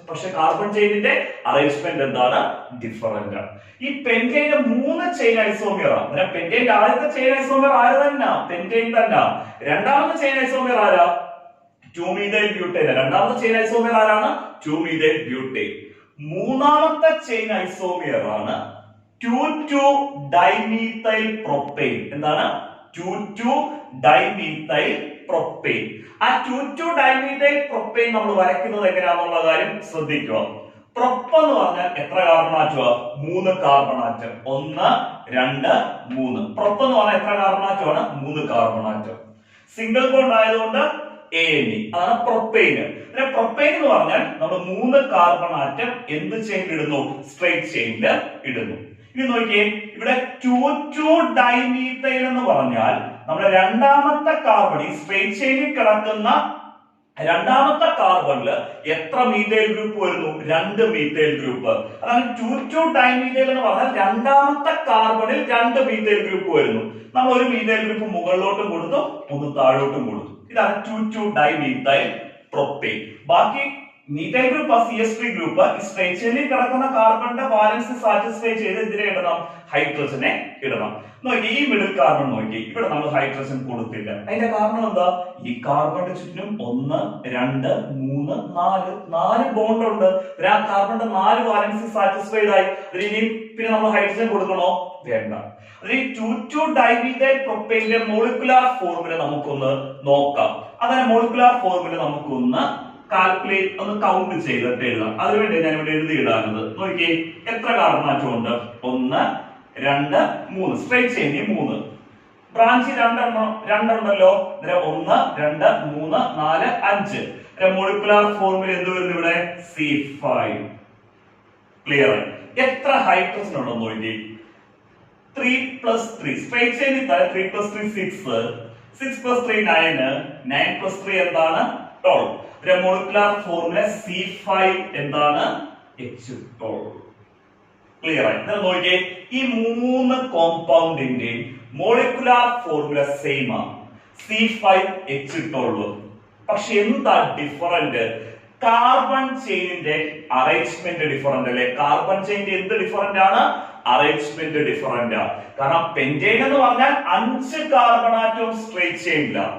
പക്ഷെ കാർബൺ ചെയിനിന്റെ അറേഞ്ച്മെന്റ് എന്താണ്? ഡിഫറന്റ് ആണ്. ഈ പെന്റൈന് 3 ചെയിൻ ഐസോമിയർ ആണ്. പെന്റൈന്റെ ആദ്യത്തെ ചെയിൻ ഐസോമിയർ ആര് തന്നെ? പെന്റൈൻ തന്നെ. രണ്ടാമത്തെ ചെയിൻ ഐസോമിയർ ആരാ? 2-methyl butyne. രണ്ടാമത്തെ ചെയിൻ ഐസോമിയർ ആരാണ്? 2-methyl butyne. മൂന്നാമത്തെ ചെയിൻ ഐസോമിയർ ആണ് 2,2-dimethyl propane. എന്താണ്? 2,2-dimethyl propane. ആ 2,2-dimethyl propane നമ്മൾ വരയ്ക്കുന്നത് എങ്ങനെയാണെന്നുള്ള കാര്യം ശ്രദ്ധിക്കുക. പ്രൊപ്പ് എന്ന് പറഞ്ഞാൽ എത്ര കാർബൺ ആറ്റമാ? 3 കാർബൺ ആറ്റം. 1, 2, 3. പ്രൊപ്പ് എന്ന് പറഞ്ഞാൽ എത്ര കാർബൺ ആറ്റമാണ്? 3 കാർബൺ ആറ്റം. സിംഗിൾ ബോണ്ട് ആയതുകൊണ്ട് ANE, അതാണ് പ്രൊപ്പൈൻ. പ്രൊപ്പൈൻ എന്ന് പറഞ്ഞാൽ നമ്മൾ 3 കാർബൺ ആറ്റം എന്ത് ചെയിനിൽ ഇടുന്നു? സ്ട്രേറ്റ് ചെയിനിൽ ഇടുന്നു. ഇനി നോക്കിയേ, ഇവിടെ 2,2-dimethyl എന്ന് പറഞ്ഞാൽ നമ്മുടെ രണ്ടാമത്തെ കാർബൺ, ഈ സ്ട്രേറ്റ് ചെയിനിൽ കിടക്കുന്ന രണ്ടാമത്തെ കാർബണിൽ എത്ര മീഥൈൽ ഗ്രൂപ്പ് വരുന്നു? 2 മീഥൈൽ ഗ്രൂപ്പ്. അതാണ് 2,2-dimethyl എന്ന് പറഞ്ഞാൽ രണ്ടാമത്തെ കാർബണിൽ 2 മീഥൈൽ ഗ്രൂപ്പ് വരുന്നു. നമ്മൾ ഒരു മീഥൈൽ ഗ്രൂപ്പ് മുകളിലോട്ടും കൊടുത്തു, ഒന്ന് താഴോട്ടും കൊടുത്തു. ഇതാണ് 2,2-dimethyl propane. ബാക്കി methyl group CH3 group straight ചെയിനിൽ കിടക്കുന്ന കാർബണിന്റെ ബാലൻസ് സാറ്റിസ്ഫൈ ചെയ്ത് ഇതിനെ ഇടണം, ഹൈഡ്രജനെ ഇടണം. നോക്കി, ഈ മിഡിൽ കാർബൺ നോക്കി, ഇവിടെ നമ്മൾ ഹൈഡ്രജൻ കൊടുത്തില്ല. അതിന്റെ കാരണം എന്താ? ഈ കാർബണിന്റെ ചുറ്റിനും 1, 2, 3, 4 ബോണ്ട് ഉണ്ട്. ആ കാർബണിന്റെ 4 ബാലൻസ് സാറ്റിസ്ഫൈഡ് ആയി. പിന്നെ നമ്മൾ ഹൈഡ്രജൻ കൊടുക്കണോ? വേണ്ട. 2,2-dimethyl propane മോളിക്കുലാർ ഫോർമുല നമുക്കൊന്ന് നോക്കാം. അതായത് മോളിക്കുലാർ ഫോർമുല നമുക്കൊന്ന് കാൽക്കുലേറ്റ്, ഒന്ന് കൗണ്ട് ചെയ്തിട്ട് എഴുതാം. അതിനുവേണ്ടി ഞാൻ ഇവിടെ എഴുതിയിടാനത്. നോക്കിയേ, എത്ര കാർബൺ ആറ്റം ഉണ്ട്? 1, 2, 3. സ്ട്രേറ്റ് ചെയിനിൽ 3. ബ്രാഞ്ച് രണ്ടെണ്ണല്ലോ. 1, 2, 3, 4, 5. മോളിക്കുലാർ ഫോർമുല എന്ത് വരുന്നു ഇവിടെ? C5. ക്ലിയർ ആയി? എത്ര ഹൈഡ്രജൻ ഉണ്ടെന്ന് നോക്കി. 3 + 3 സ്ട്രേറ്റ് ചെയിനിൽ 3 + 3 6, 6 + 3 9, 9 + 3 എന്താണ്? 12. മോളിക്കുലാർ ഫോർമുല C5 എന്താണ്? H12. ക്ലിയർ ആയി? നോക്കിയേ, ഈ 3 കോമ്പൗണ്ടിന്റെ മോളിക്കുലാർ ഫോർമുല സെയിം ആണ്, C5H12. പക്ഷെ എന്താ ഡിഫറന്റ്? കാർബൺ ചെയിനിന്റെ അറേഞ്ച്മെന്റ് ഡിഫറന്റ് അല്ലേ? കാർബൺ ചെയിനിന്റെ എന്ത് ഡിഫറന്റ് ആണ്? അറേഞ്ച്മെന്റ് ഡിഫറന്റ് ആണ്. കാരണം പെന്റൈൻ എന്ന് പറഞ്ഞാൽ 5 കാർബൺ ആറ്റം സ്ട്രേറ്റ് ചെയിനിലാണ്.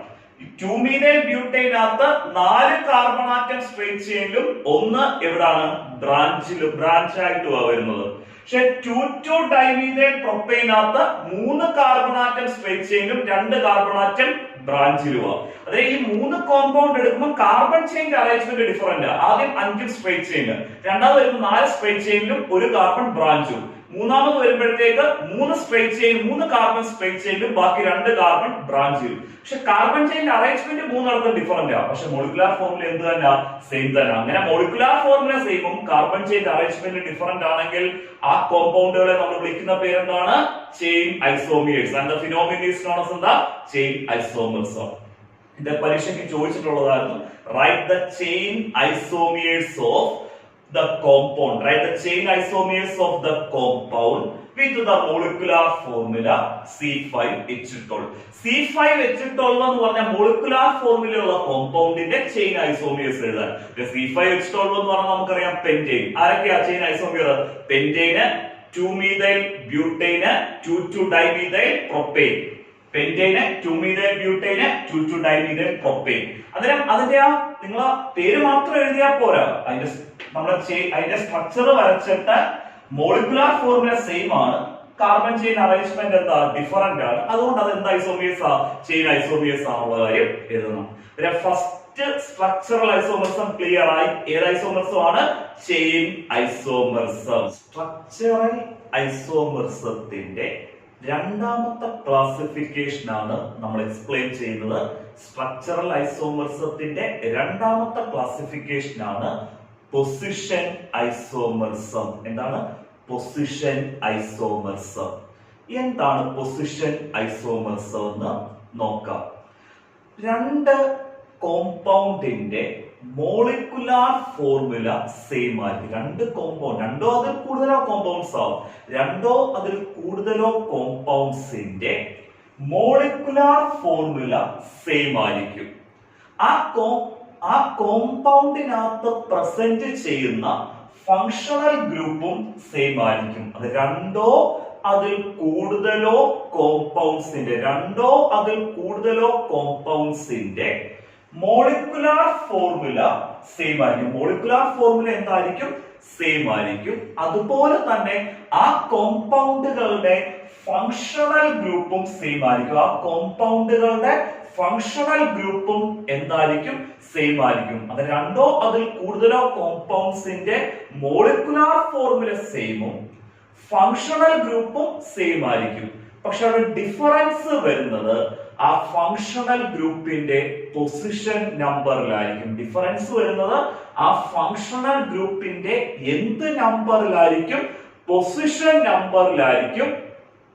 2-methyl ബ്യൂട്ടൈനകത്ത് 4 കാർബൺ ആറ്റം സ്ട്രേറ്റ് ചെയിനിലും 1 എവിടാണ്? ബ്രാഞ്ച് ആയിട്ടുമാണ് വരുന്നത്. പക്ഷെ 2,2-dimethyl propane-നകത്ത് 3 കാർബൺ ആറ്റം സ്ട്രേറ്റ് ചെയിനിലും 2 കാർബൺ ആറ്റം ബ്രാഞ്ചിലുമാണ്. അതായത് ഈ 3 കോമ്പൗണ്ട് എടുക്കുമ്പോൾ കാർബൺ ചെയിന്റെ അറേഞ്ച്മെന്റ് ഡിഫറന്റ്. ആദ്യം 5 സ്ട്രേറ്റ് ചെയിൻ, രണ്ടാമത് വരുമ്പോൾ 4 സ്ട്രേറ്റ് ചെയിനിലും 1 കാർബൺ ബ്രാഞ്ചും, മൂന്നാമത് വരുമ്പോഴത്തേക്ക് 3 സ്ട്രേറ്റ് ചെയിൻ, 3 കാർബൺ സ്ട്രേറ്റ് ചെയിനിലും ബാക്കി 2 കാർബൺ ബ്രാഞ്ചിലും. പക്ഷെ കാർബൺ ചെയിന്റെ അറേഞ്ച്മെന്റ് 3 ഡിഫറന്റ് ആണ്. പക്ഷെ മോളിക്കുലാർ ഫോർമുല എന്ത് തന്നെ? സെയിം തന്നെ. അങ്ങനെ മോളിക്കുലാർ ഫോർമുല സെയിമും കാർബൺ ചെയിന്റെ അറേഞ്ച്മെന്റ് ഡിഫറന്റ് ആണെങ്കിൽ ആ കോമ്പൗണ്ടുകളെ നമ്മൾ വിളിക്കുന്ന പേരെന്താണ്? Chain isomers. And the phenomenon is known as എന്താ? Chain isomers. ഇത് പരീക്ഷയ്ക്ക് ചോദിച്ചിട്ടുള്ളതായിരുന്നു. Write the chain isomers of the compound. Write the chain isomers of the compound with the molecular formula C5H12. C5H12 എന്ന് പറഞ്ഞ മോളിക്കുലാർ ഫോർമുല ഉള്ള കോമ്പൗണ്ടിന്റെ chain ഐസോമിയേഴ്സ് എഴുതാൻ. C5H12 എന്ന് പറഞ്ഞാൽ നമുക്കറിയാം പെന്റൈൻ. ആരൊക്കെയാ chain isomer? Pentane, 2-methyl butane, 2,2-dimethyl propane. Pentane, 2-methyl butane, 2,2-dimethyl propane. അന്നേരം അതിന്റെ ആ നിങ്ങൾ പേര് മാത്രം എഴുതിയാൽ പോരാ, അതിന്റെ സ്ട്രക്ചർ വരച്ചിട്ട് മോളിക്കുലാർ ഫോർമുല സെയിം ആണ്, കാർബൺ ചെയിൻ അറേഞ്ച്മെന്റ് എന്താ? ഡിഫറന്റ് ആണ്. അതുകൊണ്ട് അത് എന്താ ഐസോമിയേഴ്സ് ആ? ചെയിൻ ഐസോമിയേഴ്സ് ആണുള്ള കാര്യം എഴുതണം. ഫസ്റ്റ് സ്ട്രക്ചറൽ ഐസോമർസം ക്ലിയർ ആയി. ഏത് ഐസോമർസം ആണ്? Chain isomerism. സ്ട്രക്ചറൽ ഐസോമർസത്തിന്റെ രണ്ടാമത്തെ ക്ലാസിഫിക്കേഷൻ ആണ് നമ്മൾ എക്സ്പ്ലെയിൻ ചെയ്യുന്നത് സ്ട്രക്ചറൽ ഐസോമർസത്തിന്റെ രണ്ടാമത്തെ ക്ലാസിഫിക്കേഷൻ ആണ് പൊസിഷൻ ഐസോമർസം. എന്താണ് പൊസിഷൻ ഐസോമർസം? എന്താണ് പൊസിഷൻ ഐസോമർസം എന്ന് നോക്കാം. രണ്ട് കോമ്പൗണ്ടിന്റെ മോളിക്കുലാർ ഫോർമുല സെയിം ആയിരിക്കും. രണ്ട് കോമ്പൗണ്ട്, രണ്ടോ അതിൽ കൂടുതലോ കോമ്പൗണ്ട്സ് ആവും, രണ്ടോ അതിൽ കൂടുതലോ കോമ്പൗണ്ട്സിന്റെ മോളിക്കുലാർ ഫോർമുല സെയിം ആയിരിക്കും. ആ കോമ്പൗണ്ടിനകത്ത് പ്രസന്റ് ചെയ്യുന്ന ഫങ്ഷണൽ ഗ്രൂപ്പും സെയിം ആയിരിക്കും. അത് രണ്ടോ അതിൽ കൂടുതലോ കോമ്പൗണ്ട്സിന്റെ മോളിക്കുലാർ ഫോർമുല സെയിം ആയിരിക്കും. മോളിക്കുലാർ ഫോർമുല എന്തായിരിക്കും? സെയിം ആയിരിക്കും. അതുപോലെ തന്നെ ആ കോമ്പൗണ്ടുകളുടെ ഫങ്ഷണൽ ഗ്രൂപ്പും സെയിം ആയിരിക്കും. ആ കോമ്പൗണ്ടുകളുടെ ഫങ്ഷണൽ ഗ്രൂപ്പും എന്തായിരിക്കും? സെയിം ആയിരിക്കും. അത് രണ്ടോ അതിൽ കൂടുതലോ കോമ്പൗണ്ട്സിന്റെ മോളിക്കുലാർ ഫോർമുല സെയിമും ഫങ്ഷണൽ ഗ്രൂപ്പും സെയിം ആയിരിക്കും. പക്ഷെ അവിടെ ഡിഫറൻസ് വരുന്നത് ആ ഫങ്ഷണൽ ഗ്രൂപ്പിന്റെ പൊസിഷൻ നമ്പറിലായിരിക്കും. ഡിഫറൻസ് വരുന്നത് ആ ഫങ്ഷണൽ ഗ്രൂപ്പിന്റെ എന്ത് നമ്പറിലായിരിക്കും? പൊസിഷൻ നമ്പറിലായിരിക്കും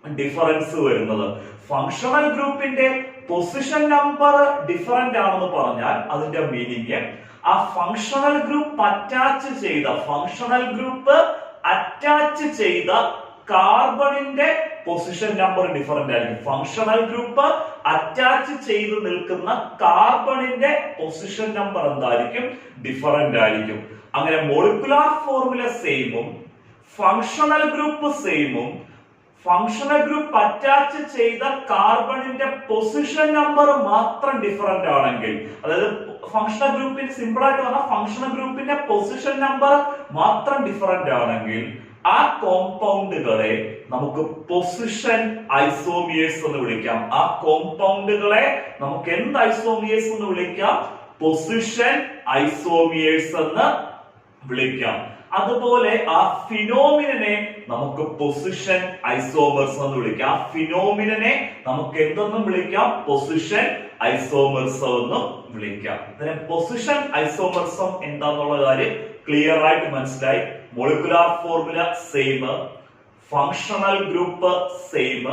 ഡിഫറൻസ് വരുന്നത്. ഫങ്ഷണൽ ഗ്രൂപ്പിന്റെ പൊസിഷൻ നമ്പർ ഡിഫറന്റ് ആണെന്ന് പറഞ്ഞാൽ അതിന്റെ മീനിങ് ആ ഫങ്ഷണൽ ഗ്രൂപ്പ് അറ്റാച്ച് ചെയ്ത കാർബണിന്റെ പൊസിഷൻ നമ്പർ ഡിഫറന്റ് ആയിരിക്കും. ഫങ്ഷണൽ ഗ്രൂപ്പ് അറ്റാച്ച് ചെയ്ത് നിൽക്കുന്ന കാർബണിന്റെ പൊസിഷൻ നമ്പർ എന്തായിരിക്കും? ഡിഫറന്റ് ആയിരിക്കും. അങ്ങനെ മോളിക്കുലാർ ഫോർമുല സെയിമും ഫങ്ഷണൽ ഗ്രൂപ്പ് സെയിമും ഫങ്ഷണൽ ഗ്രൂപ്പ് അറ്റാച്ച് ചെയ്ത കാർബണിന്റെ പൊസിഷൻ നമ്പർ മാത്രം ഡിഫറന്റ് ആണെങ്കിൽ, അതായത് ഫങ്ഷണൽ ഗ്രൂപ്പിന്റെ സിമ്പിൾ ആയിട്ട് പറഞ്ഞാൽ ഫങ്ഷണൽ ഗ്രൂപ്പിന്റെ പൊസിഷൻ നമ്പർ മാത്രം ഡിഫറന്റ് ആണെങ്കിൽ ആ കോമ്പൗണ്ടുകളെ നമുക്ക് പൊസിഷൻ ഐസോമിയേഴ്സ് എന്ന് വിളിക്കാം. ആ കോമ്പൗണ്ടുകളെ നമുക്ക് എന്ത് ഐസോമിയേഴ്സ് എന്ന് വിളിക്കാം? പൊസിഷൻ ഐസോമിയേഴ്സ് എന്ന് വിളിക്കാം. അതുപോലെ ആ ഫിനോമിനനെ നമുക്ക് പൊസിഷൻ ഐസോമർസ് എന്ന് വിളിക്കാം. ആ ഫിനോമിനനെ നമുക്ക് എന്തെന്നും വിളിക്കാം? പൊസിഷൻ ഐസോമർസം എന്നും വിളിക്കാം. പൊസിഷൻ ഐസോമർസം എന്താന്നുള്ള കാര്യം ക്ലിയർ ആയിട്ട് മനസ്സിലായി. Molecular formula same, functional group same,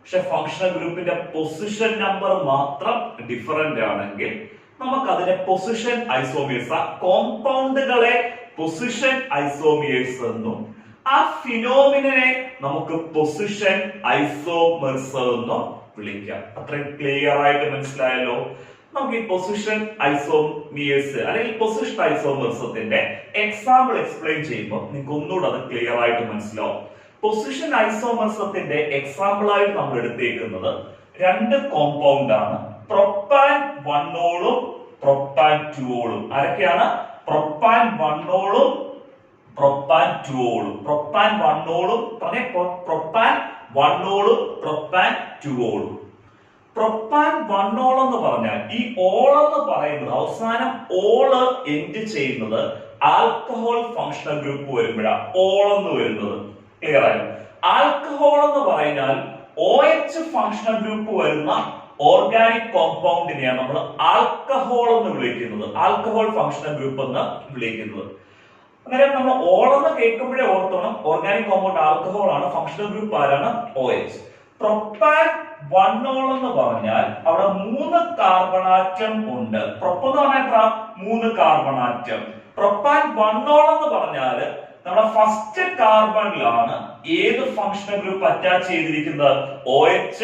പക്ഷെ ഫങ്ഷണൽ ഗ്രൂപ്പിന്റെ പൊസിഷൻ നമ്പർ മാത്രം ഡിഫറന്റ് ആണെങ്കിൽ നമുക്ക് അതിനെ പൊസിഷൻ ഐസോമിയേഴ്സ്, ആ കോമ്പൗണ്ടുകളെ പൊസിഷൻ ഐസോമിയേഴ്സ് എന്നും ആ ഫിനോമിനനെ നമുക്ക് പൊസിഷൻ ഐസോമർസ് എന്നും വിളിക്കാം. അത്രയും ക്ലിയർ ആയിട്ട് മനസ്സിലായല്ലോ. നമുക്ക് ഈ പൊസിഷൻ ഐസോമിയേഴ്സ് അല്ലെങ്കിൽ പൊസിഷൻ ഐസോമർസത്തിന്റെ എക്സാമ്പിൾ എക്സ്പ്ലെയിൻ ചെയ്യുമ്പോൾ നിങ്ങൾക്ക് ഒന്നുകൂടെ അത് ക്ലിയർ ആയിട്ട് മനസ്സിലാവും. പൊസിഷൻ ഐസോമർസത്തിന്റെ എക്സാമ്പിൾ ആയിട്ട് നമ്മൾ എടുത്തേക്കുന്നത് രണ്ട് കോമ്പൗണ്ട് ആണ്, പ്രൊപ്പാൻ 1-ഓളും പ്രൊപ്പാൻ 2-ഓളും. ആരൊക്കെയാണ്? പ്രൊപ്പാൻ 1-ഓളും പ്രൊപ്പാൻ 2-ഓളും. പ്രൊപ്പാൻ 1-ഓളും പ്രൊപ്പാൻ 1-ഓളും പ്രൊപ്പാൻ 2-ഓളും. പ്രൊപ്പാൻ 1-ഓൾ എന്ന് പറഞ്ഞാൽ ഈ ഓൾ എന്ന് പറയുന്നത് അവസാനം ഓള് എൻഡ് ചെയ്യുന്നത് ആൽക്കഹോൾ ഫങ്ഷണൽ ഗ്രൂപ്പ് വരുമ്പോഴാണ് ഓൾ എന്ന് വരുന്നത്. ക്ലിയർ ആയി? ആൽക്കഹോൾ എന്ന് പറഞ്ഞാൽ OH ഫങ്ഷണൽ ഗ്രൂപ്പ് വരുന്ന ഓർഗാനിക് കോമ്പൗണ്ടിനെയാണ് നമ്മൾ ആൽക്കഹോൾ എന്ന് വിളിക്കുന്നത്, ആൽക്കഹോൾ ഫങ്ഷണൽ ഗ്രൂപ്പ് എന്ന് വിളിക്കുന്നത്. അന്നേരം നമ്മൾ ഓൾ എന്ന് കേൾക്കുമ്പോഴേ ഓർത്തോണം ഓർഗാനിക് കോമ്പൗണ്ട് ആൽക്കഹോൾ ആണ്, ഫങ്ഷണൽ ഗ്രൂപ്പ് ആരാണ്? OH. പ്രൊപ്പാൻ 1-ഓൾ എന്ന് പറഞ്ഞാൽ അവിടെ 3 കാർബൺ ആറ്റം ഉണ്ട്. പ്രൊപ്പ് എന്ന് പറഞ്ഞാൽ 3 കാർബൺ ആറ്റം. പ്രൊപ്പാൻ 1-ഓൾ എന്ന് പറഞ്ഞാൽ നമ്മുടെ ഫസ്റ്റ് കാർബണിലാണ് ഏത് ഫങ്ഷണൽ ഗ്രൂപ്പ് അറ്റാച്ച് ചെയ്തിരിക്കുന്നത്? OH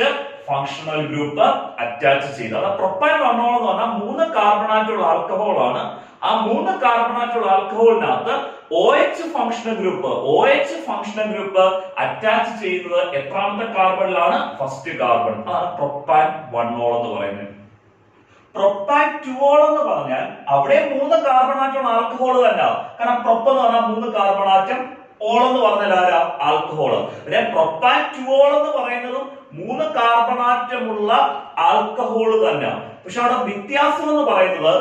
ഫങ്ഷണൽ ഗ്രൂപ്പ് അറ്റാച്ച് ചെയ്ത്. അതായത് പ്രൊപ്പാൻ 1-ഓൾ എന്ന് പറഞ്ഞാൽ 3 കാർബൺ ആറ്റമുള്ള ആൽക്കഹോൾ ആണ്. ആ 3 കാർബൺ ആറ്റമുള്ള ആൽക്കഹോളിനകത്ത് OH ഫങ്ഷണൽ ഗ്രൂപ്പ് അറ്റാച്ച് ചെയ്യുന്നത് എത്രാമത്തെ കാർബണിലാണ്? First carbon. അതാണ് പ്രൊപ്പാൻ 1-ഓൾ എന്ന് പറയുന്നത്. പ്രൊപ്പാൻ 2-ഓൾ എന്ന് പറഞ്ഞാൽ അവിടെ 3 കാർബൺ ആറ്റമുള്ള ആൽക്കഹോൾ തന്നെ. കാരണം പ്രൊപ്പ് എന്ന് പറഞ്ഞാൽ 3 കാർബൺ ആറ്റം, ഓൾ എന്ന് പറഞ്ഞാൽ ആരാ? ആൽക്കഹോൾ. പ്രൊപ്പാൻ 2-ഓൾ എന്ന് പറയുന്നതും 3 കാർബൺ ആറ്റമുള്ള ആൽക്കഹോൾ തന്നെ. പക്ഷെ അവിടെ വ്യത്യാസം എന്ന് പറയുന്നത്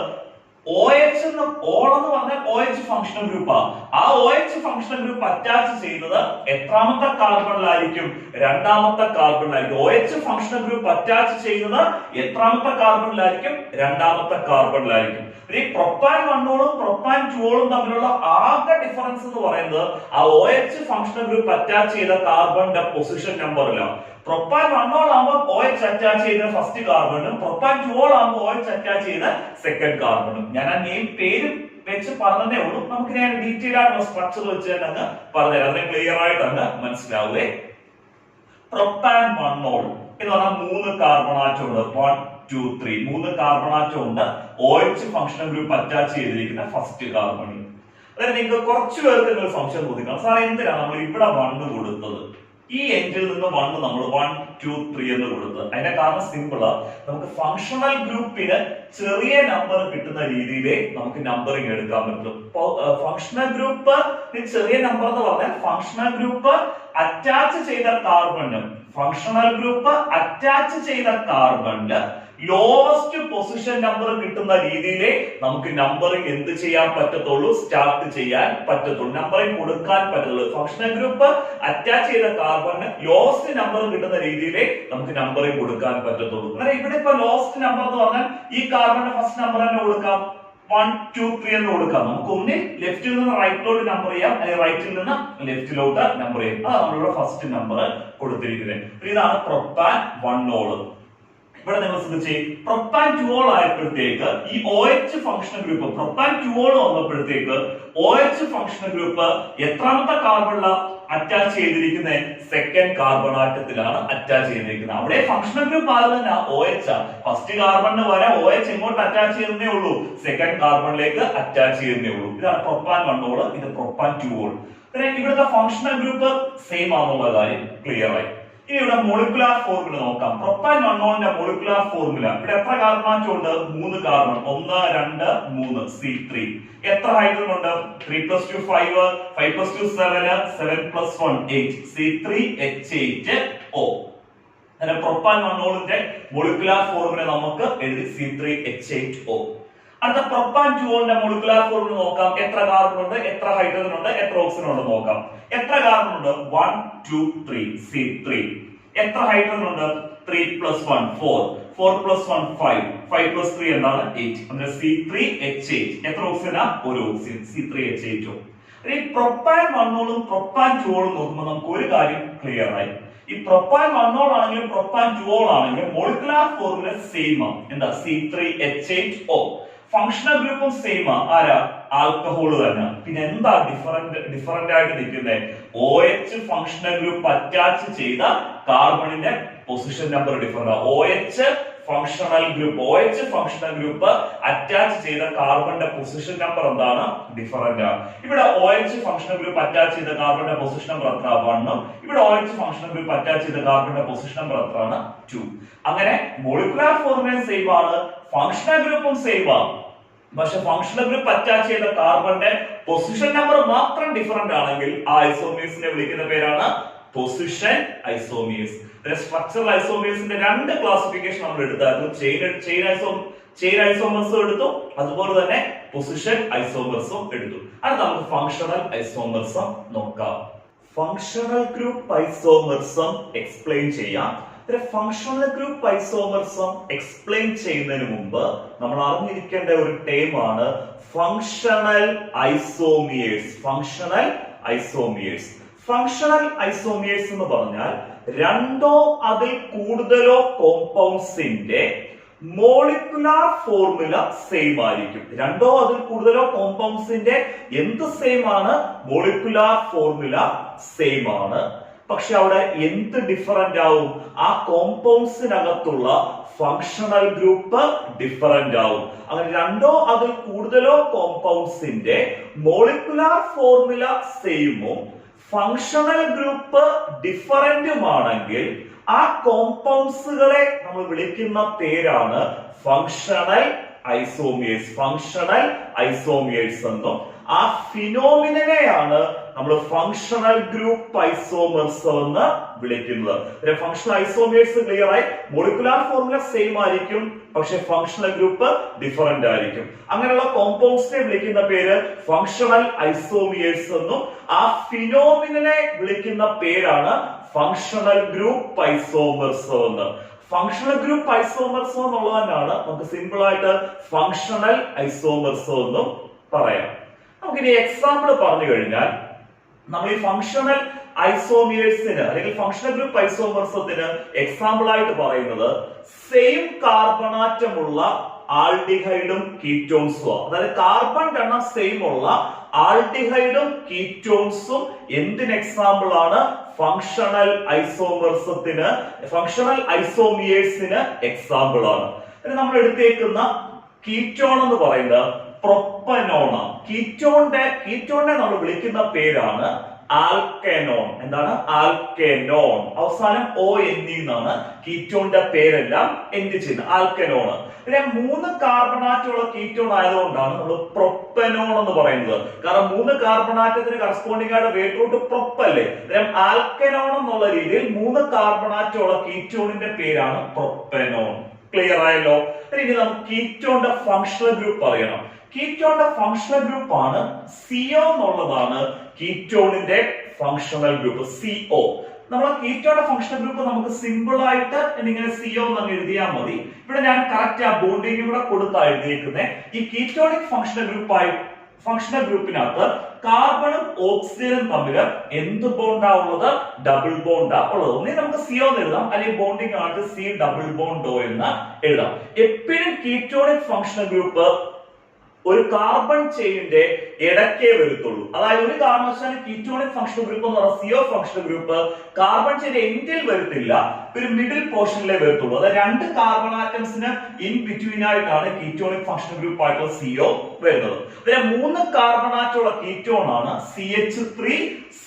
OH എന്ന് ഓൾ എന്ന് പറഞ്ഞാൽ OH ഫങ്ഷണൽ ഗ്രൂപ്പാ. ആ OH ഫങ്ഷണൽ ഗ്രൂപ്പ് അറ്റാച്ച് ചെയ്യുന്നത് എത്രാമത്തെ കാർബണിലായിരിക്കും? രണ്ടാമത്തെ കാർബണിലായിരിക്കും. OH ഫങ്ഷണൽ ഗ്രൂപ്പ് അറ്റാച്ച് ചെയ്യുന്നത് എത്രാമത്തെ കാർബണിലായിരിക്കും? രണ്ടാമത്തെ കാർബണിലായിരിക്കും. ഈ പ്രൊപ്പാൻ 1 പ്രൊപ്പാൻ 2 തമ്മിലുള്ള ആകെ ഡിഫറൻസ് എന്ന് പറയുന്നത് ആ OH ഫങ്ഷണൽ ഗ്രൂപ്പ് അറ്റാച്ച് ചെയ്ത കാർബണിന്റെ പൊസിഷൻ നമ്പറിലാണ്. പ്രൊപ്പാൻ 1 ആകുമ്പോൾ OH അറ്റാച്ച് ചെയ്ത ഫസ്റ്റ് കാർബണും പ്രൊപ്പാൻ 2 ആകുമ്പോൾ OH അറ്റാച്ച് ചെയ്ത സെക്കൻഡ് കാർബണും. ഞാൻ ആ നെയിം പേര് വെച്ച് പറഞ്ഞതേ ഉള്ളൂ. നമുക്ക് ഞാൻ ഡീറ്റെയിൽ ആയിട്ടുള്ള സ്ട്രക്ചർ വെച്ച് തന്നെ അങ്ങ് പറഞ്ഞുതരാം. അതിനെ ക്ലിയർ ആയിട്ട് അങ്ങ് മനസ്സിലാവേ. പ്രൊപ്പാൻ 1 എന്ന് പറഞ്ഞാൽ 3 കാർബൺ ആറ്റം ഉണ്ട്. 1 2 3 3 കാർബൺ ആറ്റം ഉണ്ട്. OH ഫങ്ഷണൽ ഗ്രൂപ്പ് അറ്റാച്ച് ചെയ്തിരിക്കുന്ന ഫസ്റ്റ് കാർബണിൽ. അതായത് നിങ്ങൾക്ക് കുറച്ചു പേർക്ക് നിങ്ങൾ സംശയം ചോദിക്കണം, സാർ എന്തിനാണ് നമ്മൾ ഇവിടെ 1 കൊടുത്തത്? ഈ എൻഡിൽ നിന്ന് 1 നമ്മൾ 1 2 3 എന്ന് കൊടുത്തത്. അതിന്റെ കാരണം സിമ്പിളാ. നമുക്ക് ഫങ്ഷണൽ ഗ്രൂപ്പിന് ചെറിയ നമ്പർ കിട്ടുന്ന രീതിയിലേ നമുക്ക് നമ്പറിങ് എടുക്കാൻ പറ്റും. ഫങ്ഷണൽ ഗ്രൂപ്പ് ചെറിയ നമ്പർ എന്ന് പറഞ്ഞാൽ ഫങ്ഷണൽ ഗ്രൂപ്പ് അറ്റാച്ച് ചെയ്ത കാർബണിന് ലോവസ്റ്റ് പൊസിഷൻ നമ്പർ കിട്ടുന്ന രീതിയിലേ നമുക്ക് നമ്പറിങ് എന്ത് ചെയ്യാൻ പറ്റത്തുള്ളൂ? സ്റ്റാർട്ട് ചെയ്യാൻ പറ്റത്തുള്ളൂ, നമ്പറിങ് കൊടുക്കാൻ പറ്റത്തുള്ളൂ. ഫങ്ഷണൽ ഗ്രൂപ്പ് അറ്റാച്ച് ചെയ്ത കാർബണിന് ലോവസ്റ്റ് നമ്പർ കിട്ടുന്ന രീതിയിലേ നമുക്ക് നമ്പറിങ് കൊടുക്കാൻ പറ്റത്തുള്ളൂ. അങ്ങനെ ഇവിടെ ഇപ്പൊ ലോവസ്റ്റ് നമ്പർ എന്ന് പറഞ്ഞാൽ ഈ കാർബണിന്റെ ഫസ്റ്റ് നമ്പർ തന്നെ കൊടുക്കാം, 1 2 3 എന്ന് കൊടുക്കാം. നമുക്ക് ഒന്നിൽ ലെഫ്റ്റിൽ നിന്ന് റൈറ്റിലോട്ട് നമ്പർ ചെയ്യാം, അല്ലെങ്കിൽ റൈറ്റിൽ നിന്ന് ലെഫ്റ്റിലോട്ട് നമ്പർ ചെയ്യാം. അതാണ് നമ്മളിവിടെ ഫസ്റ്റ് നമ്പർ കൊടുത്തിരിക്കുന്നത്. ഇതാണ് പ്രൊപ്പാൻ 1 ഇവിടെ നിങ്ങൾ ശ്രദ്ധിച്ചേ. പ്രൊപ്പാൻ 2 ആയപ്പോഴത്തേക്ക് ഈ OH ഫങ്ഷണൽ ഗ്രൂപ്പ് പ്രൊപ്പാൻ 2 വന്നപ്പോഴത്തേക്ക് OH ഫങ്ഷണൽ ഗ്രൂപ്പ് എത്രാമത്തെ കാർബണിലാണ് അറ്റാച്ച് ചെയ്തിരിക്കുന്നത്? സെക്കൻഡ് കാർബൺ ആറ്റത്തിലാണ് അറ്റാച്ച് ചെയ്തിരിക്കുന്നത്. അവിടെ ഫങ്ഷണൽ ഗ്രൂപ്പ് ആകുന്ന OH ആ. ഫസ്റ്റ് കാർബണിന് വരെ OH എങ്ങോട്ട് അറ്റാച്ച് ചെയ്യുന്നേ ഉള്ളൂ? സെക്കൻഡ് കാർബണിലേക്ക് അറ്റാച്ച് ചെയ്യുന്നേ ഉള്ളൂ. ഇതാണ് പ്രൊപ്പാൻ 1, ഇത് പ്രൊപ്പാൻ 2. ഇവിടുത്തെ ഫങ്ഷണൽ ഗ്രൂപ്പ് സെയിം ആണെന്നുള്ള കാര്യം ക്ലിയർ ആയി. ഇനി ഇവിടെ മോളിക്കുലാർ ഫോർമുല നോക്കാം. Propane 1 molecular formula. ഇവിടെ എത്ര കാർബൺ ആറ്റം ഉണ്ട്? 3 കാർബൺ. 1 2 3 C3. എത്ര ഹൈഡ്രജൻ ഉണ്ട്? 3 + 2 5 5 + 2 7 7 + 1 8 C3H8O. അങ്ങനെ പ്രൊപ്പാൻ 1 മോളിക്കുലാർ ഫോർമുല നമുക്ക് എഴുതി C3H8O. അടുത്ത പ്രൊപ്പാൻ 2 മോളിക്കുലാർ ഫോർമുല നോക്കാം. എത്ര കാർബൺ ഉണ്ട്, എത്ര ഹൈഡ്രജൻ ഉണ്ട്, എത്ര ഓക്സിജൻ ഉണ്ട് നോക്കാം. എത്ര കാർബൺ ഉണ്ട്? 1 2 3 C3. എത്ര ഹൈഡ്രജൻ ഉണ്ട്? 3 + 1 4 4 + 1 5 5 + 3 എന്താണ്? 8. ಅಂದ್ರೆ C3H8. എത്ര ഓക്സിജനാ? ഒരു ഓക്സിജൻ, C3H8O. ഈ പ്രൊപ്പാൻ 1 പ്രൊപ്പാൻ 2 നോക്കുമ്പോൾ നമുക്ക് ഒരു കാര്യം ക്ലിയർ ആയി. ഈ പ്രൊപ്പാൻ 1 ആണെങ്കിലും പ്രൊപ്പാൻ 2 ആണെങ്കിലും മോളിക്കുലാർ ഫോർമുല സെയിം ആണ്. എന്താ? C3H8O. ഫങ്ഷണൽ ഗ്രൂപ്പും സെയിം ആ. ആരാ? ആൽക്കഹോൾ തന്നെ. പിന്നെ എന്താ ഡിഫറന്റ് ആയിട്ട് നിൽക്കുന്നത്? OH ഫങ്ഷണൽ ഗ്രൂപ്പ് അറ്റാച്ച് ചെയ്ത കാർബണിന്റെ പൊസിഷൻ നമ്പർ ഡിഫറന്റ് ആണ്. OH ഫങ്ഷണൽ ഗ്രൂപ്പ് അറ്റാച്ച് ചെയ്ത കാർബണിന്റെ പൊസിഷൻ നമ്പർ എന്താണ്? ഡിഫറന്റ് ആണ്. ഇവിടെ OH ഫങ്ഷണൽ ഗ്രൂപ്പ് അറ്റാച്ച് ചെയ്ത കാർബണിന്റെ പൊസിഷൻ നമ്പർ എത്ര? 1. ഇവിടെ OH ഫങ്ഷണൽ ഗ്രൂപ്പ് അറ്റാച്ച് ചെയ്ത കാർബണിന്റെ പൊസിഷൻ നമ്പർ എത്രയാണ്? 2. അങ്ങനെ മോളിക്കുലാർ ഫോർമുല സെയിം ആണ്, ഫങ്ഷണൽ ഗ്രൂപ്പും സെയിം ആണ്. പക്ഷെ ഫങ്ഷണൽ ഗ്രൂപ്പ് അറ്റാച്ച് ചെയ്ത കാർബണിന്റെ പൊസിഷൻ നമ്പർ മാത്രം ഡിഫറന്റ് ആണെങ്കിൽ ആ ഐസോമിയേഴ്സിനെ വിളിക്കുന്ന പേരാണ് പൊസിഷൻ ഐസോമിയേഴ്സ്. സ്ട്രക്ചറൽ ഐസോമിയേഴ്സിന്റെ 2 ക്ലാസിഫിക്കേഷൻ നമ്മൾ എടുത്തായിരുന്നു. ചെയിൻ ഐസോമേഴ്സും എടുത്തു, അതുപോലെ തന്നെ പൊസിഷൻ ഐസോമേഴ്സും എടുത്തു. അത് നമുക്ക് ഫങ്ഷണൽ ഐസോമേഴ്സും നോക്കാം. ഫങ്ഷണൽ ഗ്രൂപ്പ് ഐസോമേഴ്സും എക്സ്പ്ലെയിൻ ചെയ്യാം. ഫങ്ഷണൽ ഗ്രൂപ്പ് ഐസോമേഴ്സും എക്സ്പ്ലെയിൻ ചെയ്യുന്നതിന് മുമ്പ് നമ്മൾ അറിഞ്ഞിരിക്കേണ്ട ഒരു ടേം ആണ് ഫങ്ഷണൽ ഐസോമിയേഴ്സ്. ഫങ്ഷണൽ ഐസോമിയേഴ്സ് എന്ന് പറഞ്ഞാൽ രണ്ടോ അതിൽ കൂടുതലോ കോമ്പൗണ്ട്സിന്റെ മോളിക്കുലാർ ഫോർമുല സെയിം ആയിരിക്കും. രണ്ടോ അതിൽ കൂടുതലോ കോമ്പൗണ്ട്സിന്റെ എന്ത് സെയിം ആണ്? മോളിക്കുലാർ ഫോർമുല സെയിം ആണ്. പക്ഷെ അവിടെ എന്ത് ഡിഫറന്റ് ആവും? ആ കോമ്പൗണ്ട്സിനകത്തുള്ള ഫങ്ഷണൽ ഗ്രൂപ്പ് ഡിഫറന്റ് ആവും. അങ്ങനെ രണ്ടോ അതിൽ കൂടുതലോ കോമ്പൗണ്ട്സിന്റെ മോളിക്കുലാർ ഫോർമുല സെയിമും ഫങ്ഷണൽ ഗ്രൂപ്പ് ഡിഫറന്റുമാണെങ്കിൽ ആ കോമ്പൗണ്ട്സുകളെ നമ്മൾ വിളിക്കുന്ന പേരാണ് ഫങ്ഷണൽ ഐസോമിയേഴ്സ് എന്നും ആ ഫിനോമിനനെയാണ് നമ്മൾ ഫങ്ഷണൽ ഗ്രൂപ്പ് ഐസോമേഴ്സ് എന്ന് വിളിക്കുന്നത്. ഫങ്ഷണൽ ഐസോമേഴ്സ് ക്ലിയർ ആയി. മോളിക്കുലാർ ഫോർമുല സെയിം ആയിരിക്കും, പക്ഷെ ഫങ്ഷണൽ ഗ്രൂപ്പ് ഡിഫറന്റ് ആയിരിക്കും. അങ്ങനെയുള്ള കോമ്പൗണ്ട്സിനെ വിളിക്കുന്ന പേര് ഫങ്ഷണൽ ഐസോമിയേഴ്സ് എന്നും ആ ഫിനോമിനനെ വിളിക്കുന്ന പേരാണ് ഫങ്ഷണൽ ഗ്രൂപ്പ് ഐസോമേഴ്സ് എന്ന്. ഫങ്ഷണൽ ഗ്രൂപ്പ് ഐസോമേഴ്സ് എന്നുള്ളത് തന്നെയാണ് നമുക്ക് സിമ്പിൾ ആയിട്ട് ഫങ്ഷണൽ ഐസോമേഴ്സ് എന്നും പറയാം. നമുക്കിനി എക്സാമ്പിൾ പറഞ്ഞു കഴിഞ്ഞാൽ നമ്മൾ ഈ ഫങ്ഷണൽ ഐസോമിയേഴ്സിന് അല്ലെങ്കിൽ ഫങ്ഷണൽ ഗ്രൂപ്പ് ഐസോമേഴ്സത്തിന് എക്സാമ്പിൾ ആയിട്ട് പറയുന്നത് സെയിം കാർബണാറ്റമുള്ള ആൽഡിഹൈഡും കീറ്റോൺസും. അതായത് കാർബൺ എണ്ണം സെയിം ഉള്ള ആൽഡിഹൈഡും കീറ്റോൺസും എന്തിന് എക്സാമ്പിൾ ആണ്? ഫങ്ഷണൽ ഐസോമേഴ്സത്തിന്, ഫങ്ഷണൽ ഐസോമിയേഴ്സിന് എക്സാമ്പിൾ ആണ്. നമ്മൾ എടുത്തേക്കുന്ന കീറ്റോൺ എന്ന് പറയുന്നത് പ്രൊപ്പനോൺ. കീറ്റോണിനെ നമ്മൾ വിളിക്കുന്ന പേരാണ് ആൽക്കനോൺ. എന്താണ്? ആൽക്കനോൺ. അവസാനം O N E എന്നാണ് കീറ്റോണിന്റെ പേരെല്ലാം എൻഡ് ചെയ്യുന്നത്, ആൽക്കനോൺ. പിന്നെ 3 കാർബണാറ്റുള്ള കീറ്റോൺ ആയതുകൊണ്ടാണ് നമ്മൾ പ്രൊപ്പനോൺ എന്ന് പറയുന്നത്. കാരണം 3 കാർബണാറ്റത്തിന് കറസ്പോണ്ടിങ് ആയിട്ട് വേർഡ് റൂട്ട് പ്രൊപ്പ് അല്ലേ. ആൽക്കനോൺ എന്നുള്ള രീതിയിൽ 3 കാർബണാറ്റുള്ള കീറ്റോണിന്റെ പേരാണ് പ്രൊപ്പനോൺ. ക്ലിയർ ആയല്ലോ? ഇനി നമുക്ക് കീറ്റോണിന്റെ ഫങ്ഷണൽ ഗ്രൂപ്പ് അറിയണം. കീറ്റോണിന്റെ ഫങ്ഷണൽ ഗ്രൂപ്പ് ആണ് CO എന്നുള്ളതാണ് കീറ്റോണിന്റെ ഫങ്ഷണൽ ഗ്രൂപ്പ് CO. നമ്മൾ കീറ്റോണിന്റെ ഫങ്ഷണൽ ഗ്രൂപ്പ് നമുക്ക് സിമ്പിൾ ആയിട്ട് ഇങ്ങനെ CO എന്ന് എഴുതിയാൽ മതി. ഇവിടെ ഞാൻ കറക്റ്റ് ആ ബോണ്ടിങ് കൂടെ കൊടുത്താ എഴുതിയിരിക്കുന്നത്. ഈ കീറ്റോണിക് ഫങ്ഷണൽ ഗ്രൂപ്പിനകത്ത് കാർബണും ഓക്സിജനും തമ്മിൽ എന്ത് ബോണ്ടാ ഉള്ളത്? ഡബിൾ ബോണ്ടാ ഉള്ളത്. ഒന്നേ നമുക്ക് CO എന്ന് എഴുതാം, അല്ലെങ്കിൽ ബോണ്ടിങ് ആയിട്ട് C ഡബിൾ ബോണ്ട് O എന്ന് എഴുതാം. എപ്പോഴും കീറ്റോണിക് ഫങ്ഷണൽ ഗ്രൂപ്പ് ഒരു കാർബൺ ചെയിനിന്റെ ഇടയ്ക്കേ വരത്തുള്ളൂ. അതായത് ഒരു കാരണവശാലും കീറ്റോണിക് ഫങ്ഷണൽ ഗ്രൂപ്പ് എന്ന് പറഞ്ഞ CO functional group carbon chain എൻഡിൽ വരത്തില്ല, ഒരു മിഡിൽ പോർഷനിലേ വരത്തുള്ളൂ. അതായത് 2 കാർബൺ ആറ്റംസിന് ഇൻ ബിറ്റ്വീൻ ആയിട്ടാണ് കീറ്റോണിക് ഫങ്ഷണൽ ഗ്രൂപ്പ് ആയിട്ടുള്ള CO വരുന്നത്. ഇതിലെ 3 കാർബൺ ആറ്റമുള്ള കീറ്റോൺ ആണ് CH3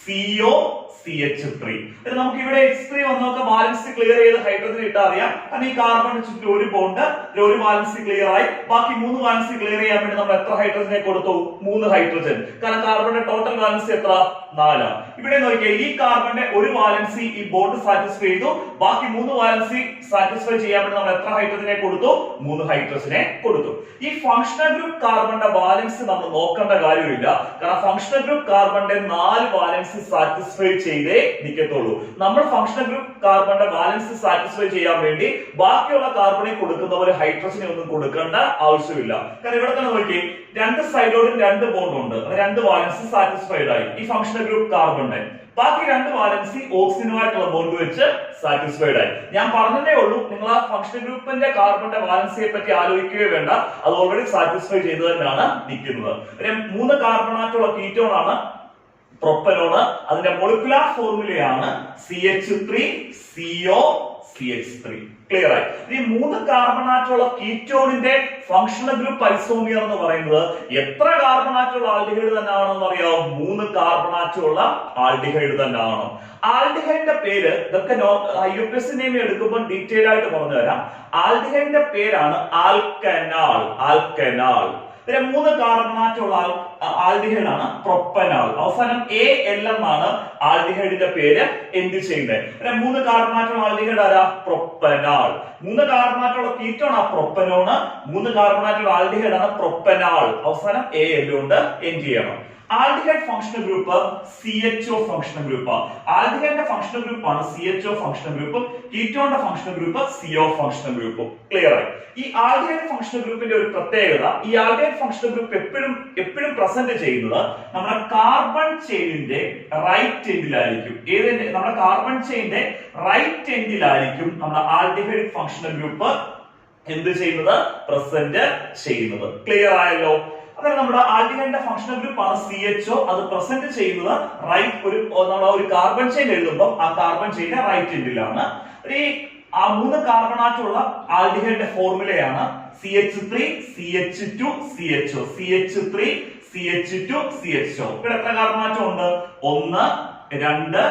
CO CH3. നമുക്ക് ഇവിടെ H3 വന്നൊക്കെ ബാലൻസ് ക്ലിയർ ചെയ്ത് ഹൈഡ്രജൻ ഇട്ടാൽ അറിയാം. കാരണം ഈ കാർബൺ ചുറ്റും ഒരു ബോണ്ട്, ഒരു ബാലൻസ് ക്ലിയർ ആയി. ബാക്കി 3 ബാലൻസ് ക്ലിയർ ചെയ്യാൻ വേണ്ടി നമ്മൾ എത്ര ഹൈഡ്രജനെ കൊടുത്തു? 3 ഹൈഡ്രജൻ. കാരണം കാർബണിന്റെ ടോട്ടൽ ബാലൻസ് എത്ര? 4. ഇവിടെ നോക്കിയാൽ ഈ കാർബണിന്റെ ഒരു ബാലൻസ് ഈ ബോണ്ട് സാറ്റിസ്ഫൈ ചെയ്തു, ബാക്കി 3 ബാലൻസ് സാറ്റിസ്ഫൈ ചെയ്യാൻ വേണ്ടി നമ്മൾ എത്ര ഹൈഡ്രജനെ കൊടുത്തു? 3 ഹൈഡ്രജനെ കൊടുത്തു. ഈ ഫങ്ഷണൽ ഗ്രൂപ്പ് കാർബണിന്റെ ബാലൻസ് നമ്മൾ നോക്കേണ്ട കാര്യമില്ല. കാരണം ഫങ്ഷണൽ ഗ്രൂപ്പ് കാർബണിന്റെ 4 ബാലൻസ് സാറ്റിസ്ഫൈ ചെയ്തേ നിൽക്കത്തുള്ളൂ. നമ്മൾ ഫങ്ഷണൽ ഗ്രൂപ്പ് കാർബണിന്റെ ബാലൻസ് സാറ്റിസ്ഫൈ ചെയ്യാൻ വേണ്ടി ബാക്കിയുള്ള കാർബണിൽ കൊടുക്കുന്ന പോലെ ഹൈഡ്രജനെ ഒന്നും കൊടുക്കേണ്ട ആവശ്യമില്ല. കാരണം ഇവിടെ തന്നെ നോക്കി 2 സൈഡോടും 2 ബോണ്ട് ഉണ്ട്, 2 ബാലൻസ് സാറ്റിസ്ഫൈഡ് ആയി ഈ ഫങ്ഷണൽ ഗ്രൂപ്പ് കാർബണിന്റെ. ബാക്കി 2 ബാലൻസ് ഓക്സിജനുമായിട്ടുള്ള ബോണ്ട് വെച്ച് സാറ്റിസ്ഫൈഡ് ആയി. ഞാൻ പറഞ്ഞതേ ഉള്ളൂ, നിങ്ങൾ ആ ഫങ്ഷണൽ ഗ്രൂപ്പിന്റെ കാർബണിന്റെ ബാലൻസിനെ പറ്റി ആലോചിക്കുകയോ വേണ്ട, അത് ഓൾറെഡി സാറ്റിസ്ഫൈ ചെയ്ത് തന്നെയാണ് നിൽക്കുന്നത്. 3 കാർബണാറ്റുള്ള കീറ്റോൺ ആണ് പ്രൊപ്പനോൺ. അതിന്റെ മോളിക്കുലാർ ഫോർമുലയാണ് CH3 CO CH3. ക്ലിയർ ആയി? ഈ 3 കാർബണാറ്റുള്ള കീറ്റോണിന്റെ ഫങ്ഷണൽ ഗ്രൂപ്പ് ഐസോമിയർ എന്ന് പറയുന്നത് എത്ര കാർബണാറ്റുള്ള ആൽഡിഹൈഡ് തന്നെ ആണെന്ന് അറിയാമോ? 3 കാർബണാറ്റുള്ള ആൽഡിഹൈഡ് തന്നെ ആണ്. ആൽഡിഹൈഡിന്റെ പേര് ഇതൊക്കെ IUPAC നെയിം എടുക്കുമ്പോൾ ഡീറ്റെയിൽ ആയിട്ട് പറഞ്ഞു തരാം. ആൽഡിഹൈഡിന്റെ പേരാണ് ആൽക്കനാൽ. ആൽക്കനാൽ. 3 കാർബണാറ്റുള്ള ആൽഡിഹൈഡ് ആണ് പ്രൊപ്പനാൽ. അവസാനം AL എന്നാണ് ആൽഡിഹൈഡിന്റെ പേര് എന്ത് ചെയ്യുന്നത്. 3 കാർബണാറ്റുള്ള ആൽഡിഹൈഡ് ആരാ? പ്രൊപ്പനാൽ. 3 കാർബണാറ്റുള്ള കീറ്റോൺ ആ പ്രൊപ്പനോണ്, 3 കാർബണാറ്റുള്ള ആൽഡിഹൈഡ് ആണ് പ്രൊപ്പനാൽ. അവസാനം AL കൊണ്ട് എൻഡ് ചെയ്യണം. Aldehyde functional group CHO functional group. ആൽഡിഹൈഡിന്റെ ഫങ്ഷണൽ ഗ്രൂപ്പ് ആണ് CHO ഫങ്ഷണൽ ഗ്രൂപ്പും കീറ്റോണിന്റെ ഫങ്ഷണൽ ഗ്രൂപ്പ് CO ഫങ്ഷണൽ ഗ്രൂപ്പും. ക്ലിയർ ആയി? ഈ ആൽഡിഹൈഡ് ഫങ്ഷണൽ ഗ്രൂപ്പിന്റെ ഒരു പ്രത്യേകത, ഈ ആൽഡിഹൈഡ് ഫങ്ഷണൽ ഗ്രൂപ്പ് എപ്പോഴും പ്രസന്റ് ചെയ്യുന്നത് നമ്മുടെ കാർബൺ ചെയിനിന്റെ റൈറ്റ് എൻഡിലായിരിക്കും. ഏതിന്റെ? നമ്മുടെ കാർബൺ ചെയിനിന്റെ റൈറ്റ് എൻഡിലായിരിക്കും നമ്മുടെ ആൽഡിഹൈഡ് ഫങ്ഷണൽ ഗ്രൂപ്പ് എന്ത് ചെയ്യുന്നത്? പ്രസന്റ് ചെയ്യുന്നത്. ക്ലിയർ ആയല്ലോ? അതായത് നമ്മുടെ ആൽഡിഹൈഡിന്റെ ഫങ്ഷണൽ ഗ്രൂപ്പ് ആണ് CHO. അത് പ്രസന്റ് ചെയ്യുന്നത് റൈറ്റ് ഒരു കാർബൺ ചെയിൻ എഴുതുമ്പോൾ ആ കാർബൺ ചെയിന്റെ റൈറ്റ് എൻഡിലാണ്. ആ 3 കാർബണാറ്റുള്ള ആൽഡിഹൈഡിന്റെ ഫോർമുലയാണ് CH3 CH2 CHO. CH3 CH2 CHO. ഇവിടെ എത്ര കാർബണാറ്റം ഉണ്ട്? 1 2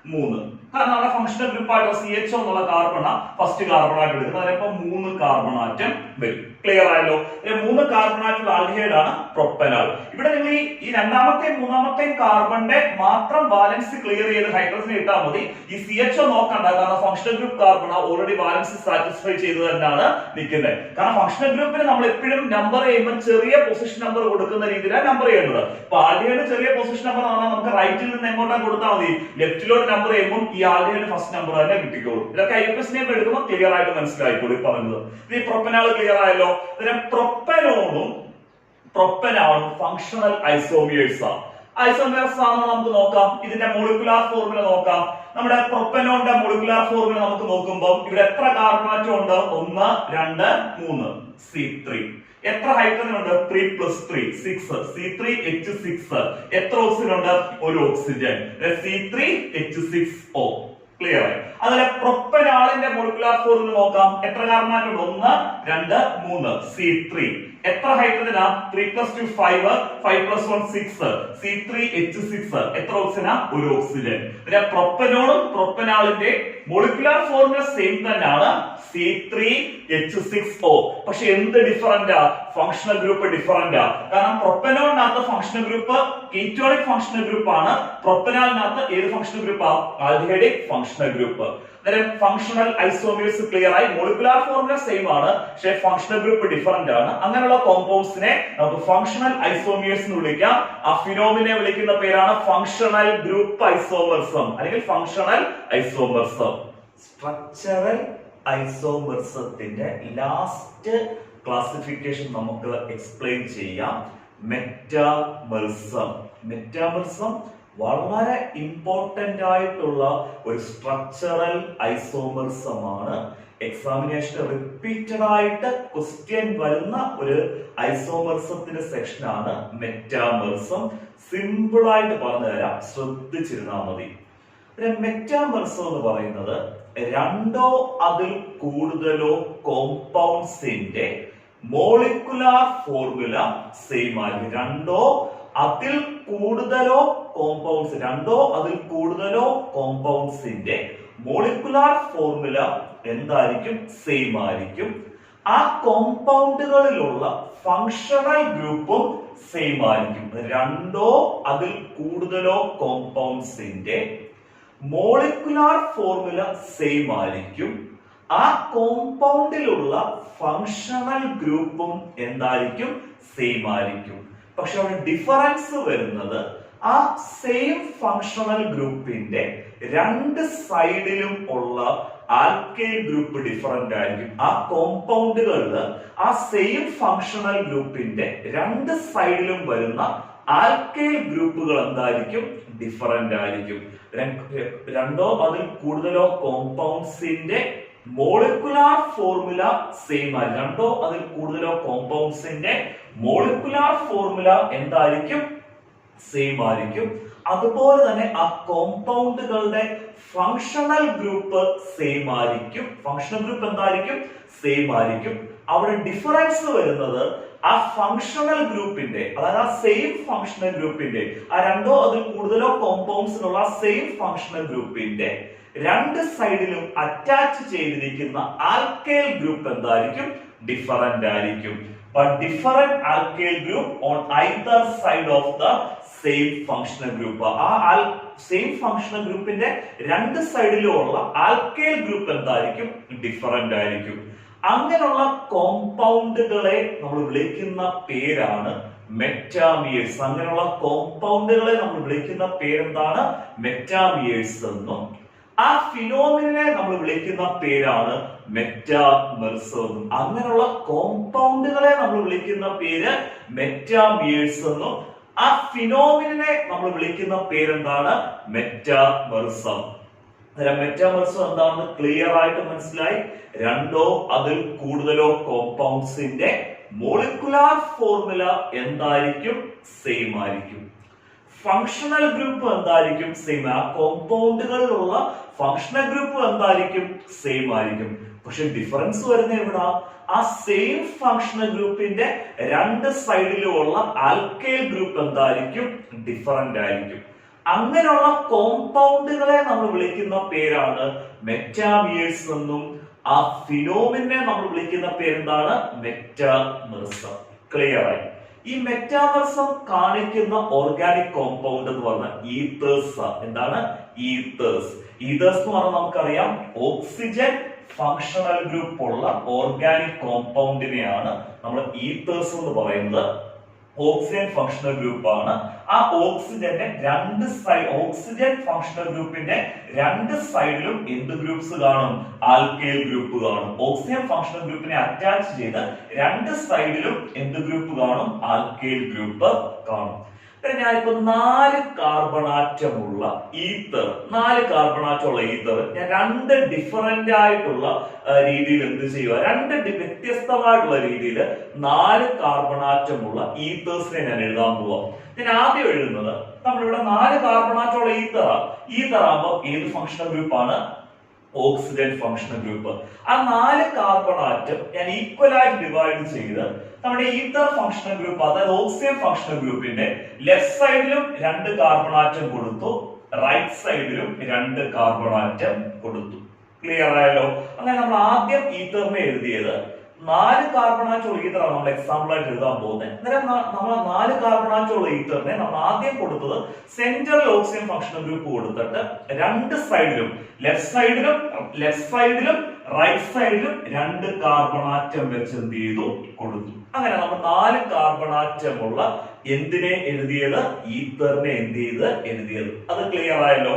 3. കാരണം നമ്മുടെ ഫംഗ്ഷണൽ ഗ്രൂപ്പ് ആയിട്ട് CHO എന്നുള്ള കാർബൺ ഫസ്റ്റ് കാർബൺ ആയിട്ട് എടുക്കുന്നത്. അതിപ്പോ 3 കാർബൺ ആറ്റം വരും. ക്ലിയർ ആയല്ലോ? 3 കാർബൺ ആയിട്ടുള്ള ആൽഡിഹൈഡ് ആണ് പ്രൊപ്പനാൽ. ഇവിടെ നിങ്ങൾ ഈ രണ്ടാമത്തെയും മൂന്നാമത്തെയും കാർബണിന്റെ മാത്രം ബാലൻസ് ക്ലിയർ ചെയ്ത് ഹൈഡ്രജൻ ഇട്ടാൽ മതി. ഈ CHO നോക്കണ്ട, കാരണം functional group carbon already balance satisfy ചെയ്ത് തന്നെയാണ് നിൽക്കുന്നത്. കാരണം ഫംഗ്ഷണൽ ഗ്രൂപ്പിന് നമ്മൾ എപ്പോഴും നമ്പർ ചെയ്യുമ്പോൾ ചെറിയ പൊസിഷൻ നമ്പർ കൊടുക്കുന്ന രീതിയിലാണ് നമ്പർ ചെയ്യേണ്ടത്. അപ്പൊ ആൽഡിഹൈഡ് ചെറിയ പൊസിഷൻ നമ്പർ പറഞ്ഞാൽ നമുക്ക് റൈറ്റിൽ നിന്ന് എങ്ങോട്ടാ കൊടുത്താൽ മതി, ലെഫ്റ്റിലോട്ട് നമ്പർ ചെയ്യുമ്പോൾ ഈ ആൽഡിഹൈഡ് ഫസ്റ്റ് നമ്പർ തന്നെ കിട്ടിക്കോളും. ഇതൊക്കെ IUPAC നെയിം എടുക്കുമ്പോൾ ക്ലിയർ ആയിട്ട് മനസ്സിലായിക്കോളൂ പറഞ്ഞത്. ഈ പ്രൊപ്പനാൽ ക്ലിയർ ആയല്ലോ? പ്രൊപ്പനോണും പ്രൊപ്പനാളും ഫങ്ഷണൽ ഐസോമിയേഴ്സ് ആണ്. ഐസോമിയേഴ്സ് ആണെന്ന് നമുക്ക് നോക്കാം. ഇതിന്റെ മോളിക്കുലാർ ഫോർമുല നോക്കാം. നമ്മുടെ പ്രൊപ്പനോന്റെ മോളിക്കുലാർ ഫോർമുല നമുക്ക് നോക്കുമ്പോൾ ഇവിടെ എത്ര കാർബൺ ആറ്റം ഉണ്ട്? 1 2 3 C3. എത്ര ഹൈഡ്രജൻ ഉണ്ട്? 3 + 3 6 C3H6. എത്ര ഓക്സിജൻ ഉണ്ട്? ഒരു ഓക്സിജൻ C3H6O. ക്ലിയർ ആയി? അതിലെ പ്രൊപ്പനാളിന്റെ മോളിക്കുലാർ ഫോർമുല നോക്കാം. എത്ര കാർബൺ ആറ്റം ഉണ്ട്? 1 2 3 C3. എത്ര ഹൈഡ്രജനാ? 3 + 2 5 5 + 1 6 C3H6. എത്ര ഓക്സിജനാ? ഒരു ഓക്സിജൻ. പിന്നെ പ്രൊപ്പനോളും പ്രൊപ്പനാളിന്റെ മോളിക്കുലാർ ഫോർമുല സെയിം തന്നെയാണ്, C3H6O. പക്ഷെ എന്ത് ഡിഫറന്റാ? ഫങ്ഷണൽ ഗ്രൂപ്പ് ഡിഫറന്റാ. കാരണം പ്രൊപ്പനോളിനകത്ത് functional group ketonic functional group ആണ്, പ്രൊപ്പനാളിനകത്ത് ഏത് ഫങ്ഷണൽ ഗ്രൂപ്പാ? Aldehydic functional group. Functional isomers clear ആയി. മോളിക്കുലാർ ഫോർമുല സെയിം ആണ്, പക്ഷേ ഫങ്ഷണൽ ഗ്രൂപ്പ് ഡിഫറന്റ് ആണ്. അങ്ങനെയുള്ള കോമ്പൗണ്ട്സിനെ നമുക്ക് ഫങ്ഷണൽ ഐസോമിയേഴ്സ് എന്ന് വിളിക്കാം. ആ ഫിനോമിനെ വിളിക്കുന്ന പേരാണ് ഫങ്ഷണൽ ഗ്രൂപ്പ് ഐസോമർസം അല്ലെങ്കിൽ ഫങ്ഷണൽ ഐസോമർസം. സ്ട്രക്ചറൽ ഐസോമർസത്തിന്റെ ലാസ്റ്റ് ക്ലാസിഫിക്കേഷൻ നമുക്ക് എക്സ്പ്ലെയിൻ ചെയ്യാം. മെറ്റാമർസം. മെറ്റാമർസം വളരെ ഇമ്പോർട്ടന്റ് ആയിട്ടുള്ള ഒരു സ്ട്രക്ചറൽ ഐസോമർസം ആണ്. എക്സാമിനേഷൻ റിപ്പീറ്റഡ് ആയിട്ട് ക്വസ്റ്റ്യൻ വരുന്ന ഒരു ഐസോമർസത്തിന്റെ സെക്ഷൻ ആണ് മെറ്റാമർസം. സിമ്പിൾ ആയിട്ട് പറഞ്ഞു തരാം, ശ്രദ്ധിച്ചിരുന്നാൽ മതി. മെറ്റാമർസം എന്ന് പറയുന്നത് രണ്ടോ അതിൽ കൂടുതലോ കോമ്പൗണ്ട്സിന്റെ മോളിക്കുലാർ ഫോർമുല സെയിം ആയിരിക്കും. രണ്ടോ അതിൽ കൂടുതലോ കോമ്പൗണ്ട്സിന്റെ മോളിക്കുലാർ ഫോർമുല എന്തായിരിക്കും? സെയിം ആയിരിക്കും. ആ കോമ്പൗണ്ടുകളിലുള്ള ഫങ്ഷണൽ ഗ്രൂപ്പും സെയിം ആയിരിക്കും. രണ്ടോ അതിൽ കൂടുതലോ കോമ്പൗണ്ട്സിന്റെ മോളിക്കുലാർ ഫോർമുല സെയിം ആയിരിക്കും. ആ കോമ്പൗണ്ടിലുള്ള ഫങ്ഷണൽ ഗ്രൂപ്പും എന്തായിരിക്കും? സെയിം ആയിരിക്കും. പക്ഷെ അവിടെ ഡിഫറൻസ് വരുന്നത് ആ സെയിം ഫങ്ഷണൽ ഗ്രൂപ്പിന്റെ രണ്ട് സൈഡിലും ഉള്ള ആൽക്കൈൽ ഗ്രൂപ്പ് ഡിഫറന്റ് ആയിരിക്കും. ആ കോമ്പൗണ്ടുകളിൽ ആ സെയിം ഫങ്ഷണൽ ഗ്രൂപ്പിന്റെ രണ്ട് സൈഡിലും വരുന്ന ആൽക്കൈൽ ഗ്രൂപ്പുകൾ എന്തായിരിക്കും? ഡിഫറന്റ് ആയിരിക്കും. രണ്ടോ അതിൽ കൂടുതലോ കോമ്പൗണ്ട്സിന്റെ മോളിക്കുലാർ ഫോർമുല സെയിം ആയിരിക്കും. രണ്ടോ അതിൽ കൂടുതലോ കോമ്പൗണ്ട്സിന്റെ മോളിക്കുലാർ ഫോർമുല എന്തായിരിക്കും? സെയിം ആയിരിക്കും. അതുപോലെ തന്നെ ആ കോമ്പൗണ്ടുകളുടെ ഫങ്ഷണൽ ഗ്രൂപ്പ് സെയിം ആയിരിക്കും. ഫങ്ഷണൽ ഗ്രൂപ്പ് എന്തായിരിക്കും? സെയിം ആയിരിക്കും. അവിടെ ഡിഫറൻസ് വരുന്നത് ആ ഫങ്ഷണൽ ഗ്രൂപ്പിന്റെ, അതായത് ആ സെയിം ഫങ്ഷണൽ ഗ്രൂപ്പിന്റെ, ആ രണ്ടോ അതിൽ കൂടുതലോ കോമ്പൗണ്ട്സിനുള്ള സെയിം ഫങ്ഷണൽ ഗ്രൂപ്പിന്റെ രണ്ട് സൈഡിലും അറ്റാച്ച് ചെയ്തിരിക്കുന്ന ആൽക്കൈൽ ഗ്രൂപ്പ് എന്തായിരിക്കും? ഡിഫറന്റ് ആയിരിക്കും. But different alkyl group on either side of the same functional group. ആ സെയിം ഫങ്ഷണൽ ഗ്രൂപ്പിന്റെ രണ്ട് സൈഡിലുള്ള ആൽക്കൈൽ ഗ്രൂപ്പ് എന്തായിരിക്കും? ഡിഫറന്റ് ആയിരിക്കും. അങ്ങനെയുള്ള കോമ്പൗണ്ടുകളെ നമ്മൾ വിളിക്കുന്ന പേരാണ് മെറ്റാമിയേഴ്സ്. അങ്ങനെയുള്ള കോമ്പൗണ്ടുകളെ നമ്മൾ വിളിക്കുന്ന പേരെന്താണ്? മെറ്റാമിയേഴ്സ് എന്നും ആ ഫിനോമിനെ നമ്മൾ വിളിക്കുന്ന പേരാണ് മെറ്റാമർസം. അങ്ങനെയുള്ള കോമ്പൗണ്ടുകളെ നമ്മൾ വിളിക്കുന്ന പേര് മെറ്റാമിയേഴ്സ് എന്നും ആ ഫിനോമിനെ നമ്മൾ വിളിക്കുന്ന പേരെന്താണ്? മെറ്റാമർസം. മെറ്റാമർസം എന്താണെന്ന് ക്ലിയർ ആയിട്ട് മനസ്സിലായി. രണ്ടോ അതിൽ കൂടുതലോ കോമ്പൗണ്ട്സിന്റെ മോളിക്കുലാർ ഫോർമുല എന്തായിരിക്കും? സെയിം ആയിരിക്കും. ഫങ്ഷണൽ ഗ്രൂപ്പ് എന്തായിരിക്കും? സെയിം. ആ കോമ്പൗണ്ടുകളിലുള്ള ഫങ്ഷണൽ ഗ്രൂപ്പ് എന്തായിരിക്കും? സെയിം ആയിരിക്കും. പക്ഷെ ഡിഫറൻസ് വരുന്ന എവിടാ? ആ സെയിം ഫങ്ഷണൽ ഗ്രൂപ്പിന്റെ രണ്ട് സൈഡിലുമുള്ള ആൽക്കൈൽ ഗ്രൂപ്പ് എന്തായിരിക്കും? ഡിഫറന്റ് ആയിരിക്കും. അങ്ങനെയുള്ള കോമ്പൗണ്ടുകളെ നമ്മൾ വിളിക്കുന്ന പേരാണ് മെറ്റാമിയേഴ്സ് എന്നും ആ ഫിനോമിനെ നമ്മൾ വിളിക്കുന്ന പേരെന്താണ്? മെറ്റാമർസം. ക്ലിയർ ആയി? ഈ മെറ്റാമർസം കാണിക്കുന്ന ഓർഗാനിക് കോമ്പൗണ്ട് എന്ന് പറഞ്ഞാൽ ഈതേഴ്സ്. എന്താണ്? ഈതേഴ്സ്. ഈതേഴ്സ് എന്ന് പറഞ്ഞാൽ നമുക്കറിയാം ഓക്സിജൻ ഫങ്ഷണൽ ഗ്രൂപ്പ് ഉള്ള ഓർഗാനിക് കോമ്പൗണ്ടിനെയാണ് നമ്മൾ ഈതേഴ്സ് എന്ന് പറയുന്നത്. ഓക്സിജൻ ഫങ്ഷണൽ ഗ്രൂപ്പ് ആണ്. ആ ഓക്സിജന്റെ രണ്ട് സൈഡ്, ഓക്സിജൻ ഫങ്ഷണൽ ഗ്രൂപ്പിന്റെ രണ്ട് സൈഡിലും എന്ത് ഗ്രൂപ്പ്സ് കാണും? ആൽക്കൈൽ ഗ്രൂപ്പ് കാണും. ഓക്സിജൻ ഫങ്ഷണൽ ഗ്രൂപ്പിനെ അറ്റാച്ച് ചെയ്ത് രണ്ട് സൈഡിലും എന്ത് ഗ്രൂപ്പ് കാണും? ആൽക്കൈൽ ഗ്രൂപ്പ് കാണും. ഞാനിപ്പോ 4 കാർബൺ ആറ്റമുള്ള ഈത്തർ, 4 കാർബൺ ആറ്റമുള്ള ഈത്തർ ഞാൻ രണ്ട് ഡിഫറന്റ് ആയിട്ടുള്ള രീതിയിൽ എന്ത് ചെയ്യുക? രണ്ട് വ്യത്യസ്തമായിട്ടുള്ള രീതിയിൽ 4 കാർബൺ ആറ്റമുള്ള ഈത്തേഴ്സിനെ ഞാൻ എഴുതാൻ പോവാം. ഞാൻ ആദ്യം എഴുതുന്നത്, നമ്മളിവിടെ 4 കാർബൺ ആറ്റമുള്ള ഈത്തർ ആകുമ്പോൾ ഏത് ഫങ്ഷണൽ ഗ്രൂപ്പാണ്? Oxygen functional group. ആ 4 കാർബൺ ആറ്റം ഞാൻ ഈക്വൽ ആയിട്ട് ഡിവൈഡ് ചെയ്ത് നമ്മുടെ ഈത്തർ ഫങ്ഷണൽ ഗ്രൂപ്പ്, അതായത് ഓക്സിജൻ ഫങ്ഷണൽ ഗ്രൂപ്പിന്റെ ലെഫ്റ്റ് സൈഡിലും 2 കാർബൺ ആറ്റം കൊടുത്തു, റൈറ്റ് സൈഡിലും 2 കാർബൺ ആറ്റം കൊടുത്തു. ക്ലിയർ ആയല്ലോ? അങ്ങനെ നമ്മൾ ആദ്യം ഈത്തറിനെ എഴുതിയത് 4 കാർബൺ ആറ്റമുള്ള ഈത്തറാണ് നമ്മൾ എക്സാമ്പിൾ ആയിട്ട് എഴുതാൻ പോകുന്നത്. അന്നേരം നമ്മൾ 4 കാർബൺ ആറ്റമുള്ള ഈത്തറിനെ നമ്മൾ ആദ്യം കൊടുത്തത് സെൻട്രൽ ഓക്സിജൻ ഫങ്ഷണൽ ഗ്രൂപ്പ് കൊടുത്തിട്ട് രണ്ട് സൈഡിലും, ലെഫ്റ്റ് സൈഡിലും റൈറ്റ് സൈഡിലും 2 കാർബൺ ആറ്റം വെച്ച് എന്ത് ചെയ്തു? കൊടുത്തു. അങ്ങനെ നമ്മൾ 4 കാർബൺ ആറ്റമുള്ള എന്തിനെ എഴുതിയത്? ഈത്തറിനെ എഴുതിയത്. അത് ക്ലിയർ ആയല്ലോ?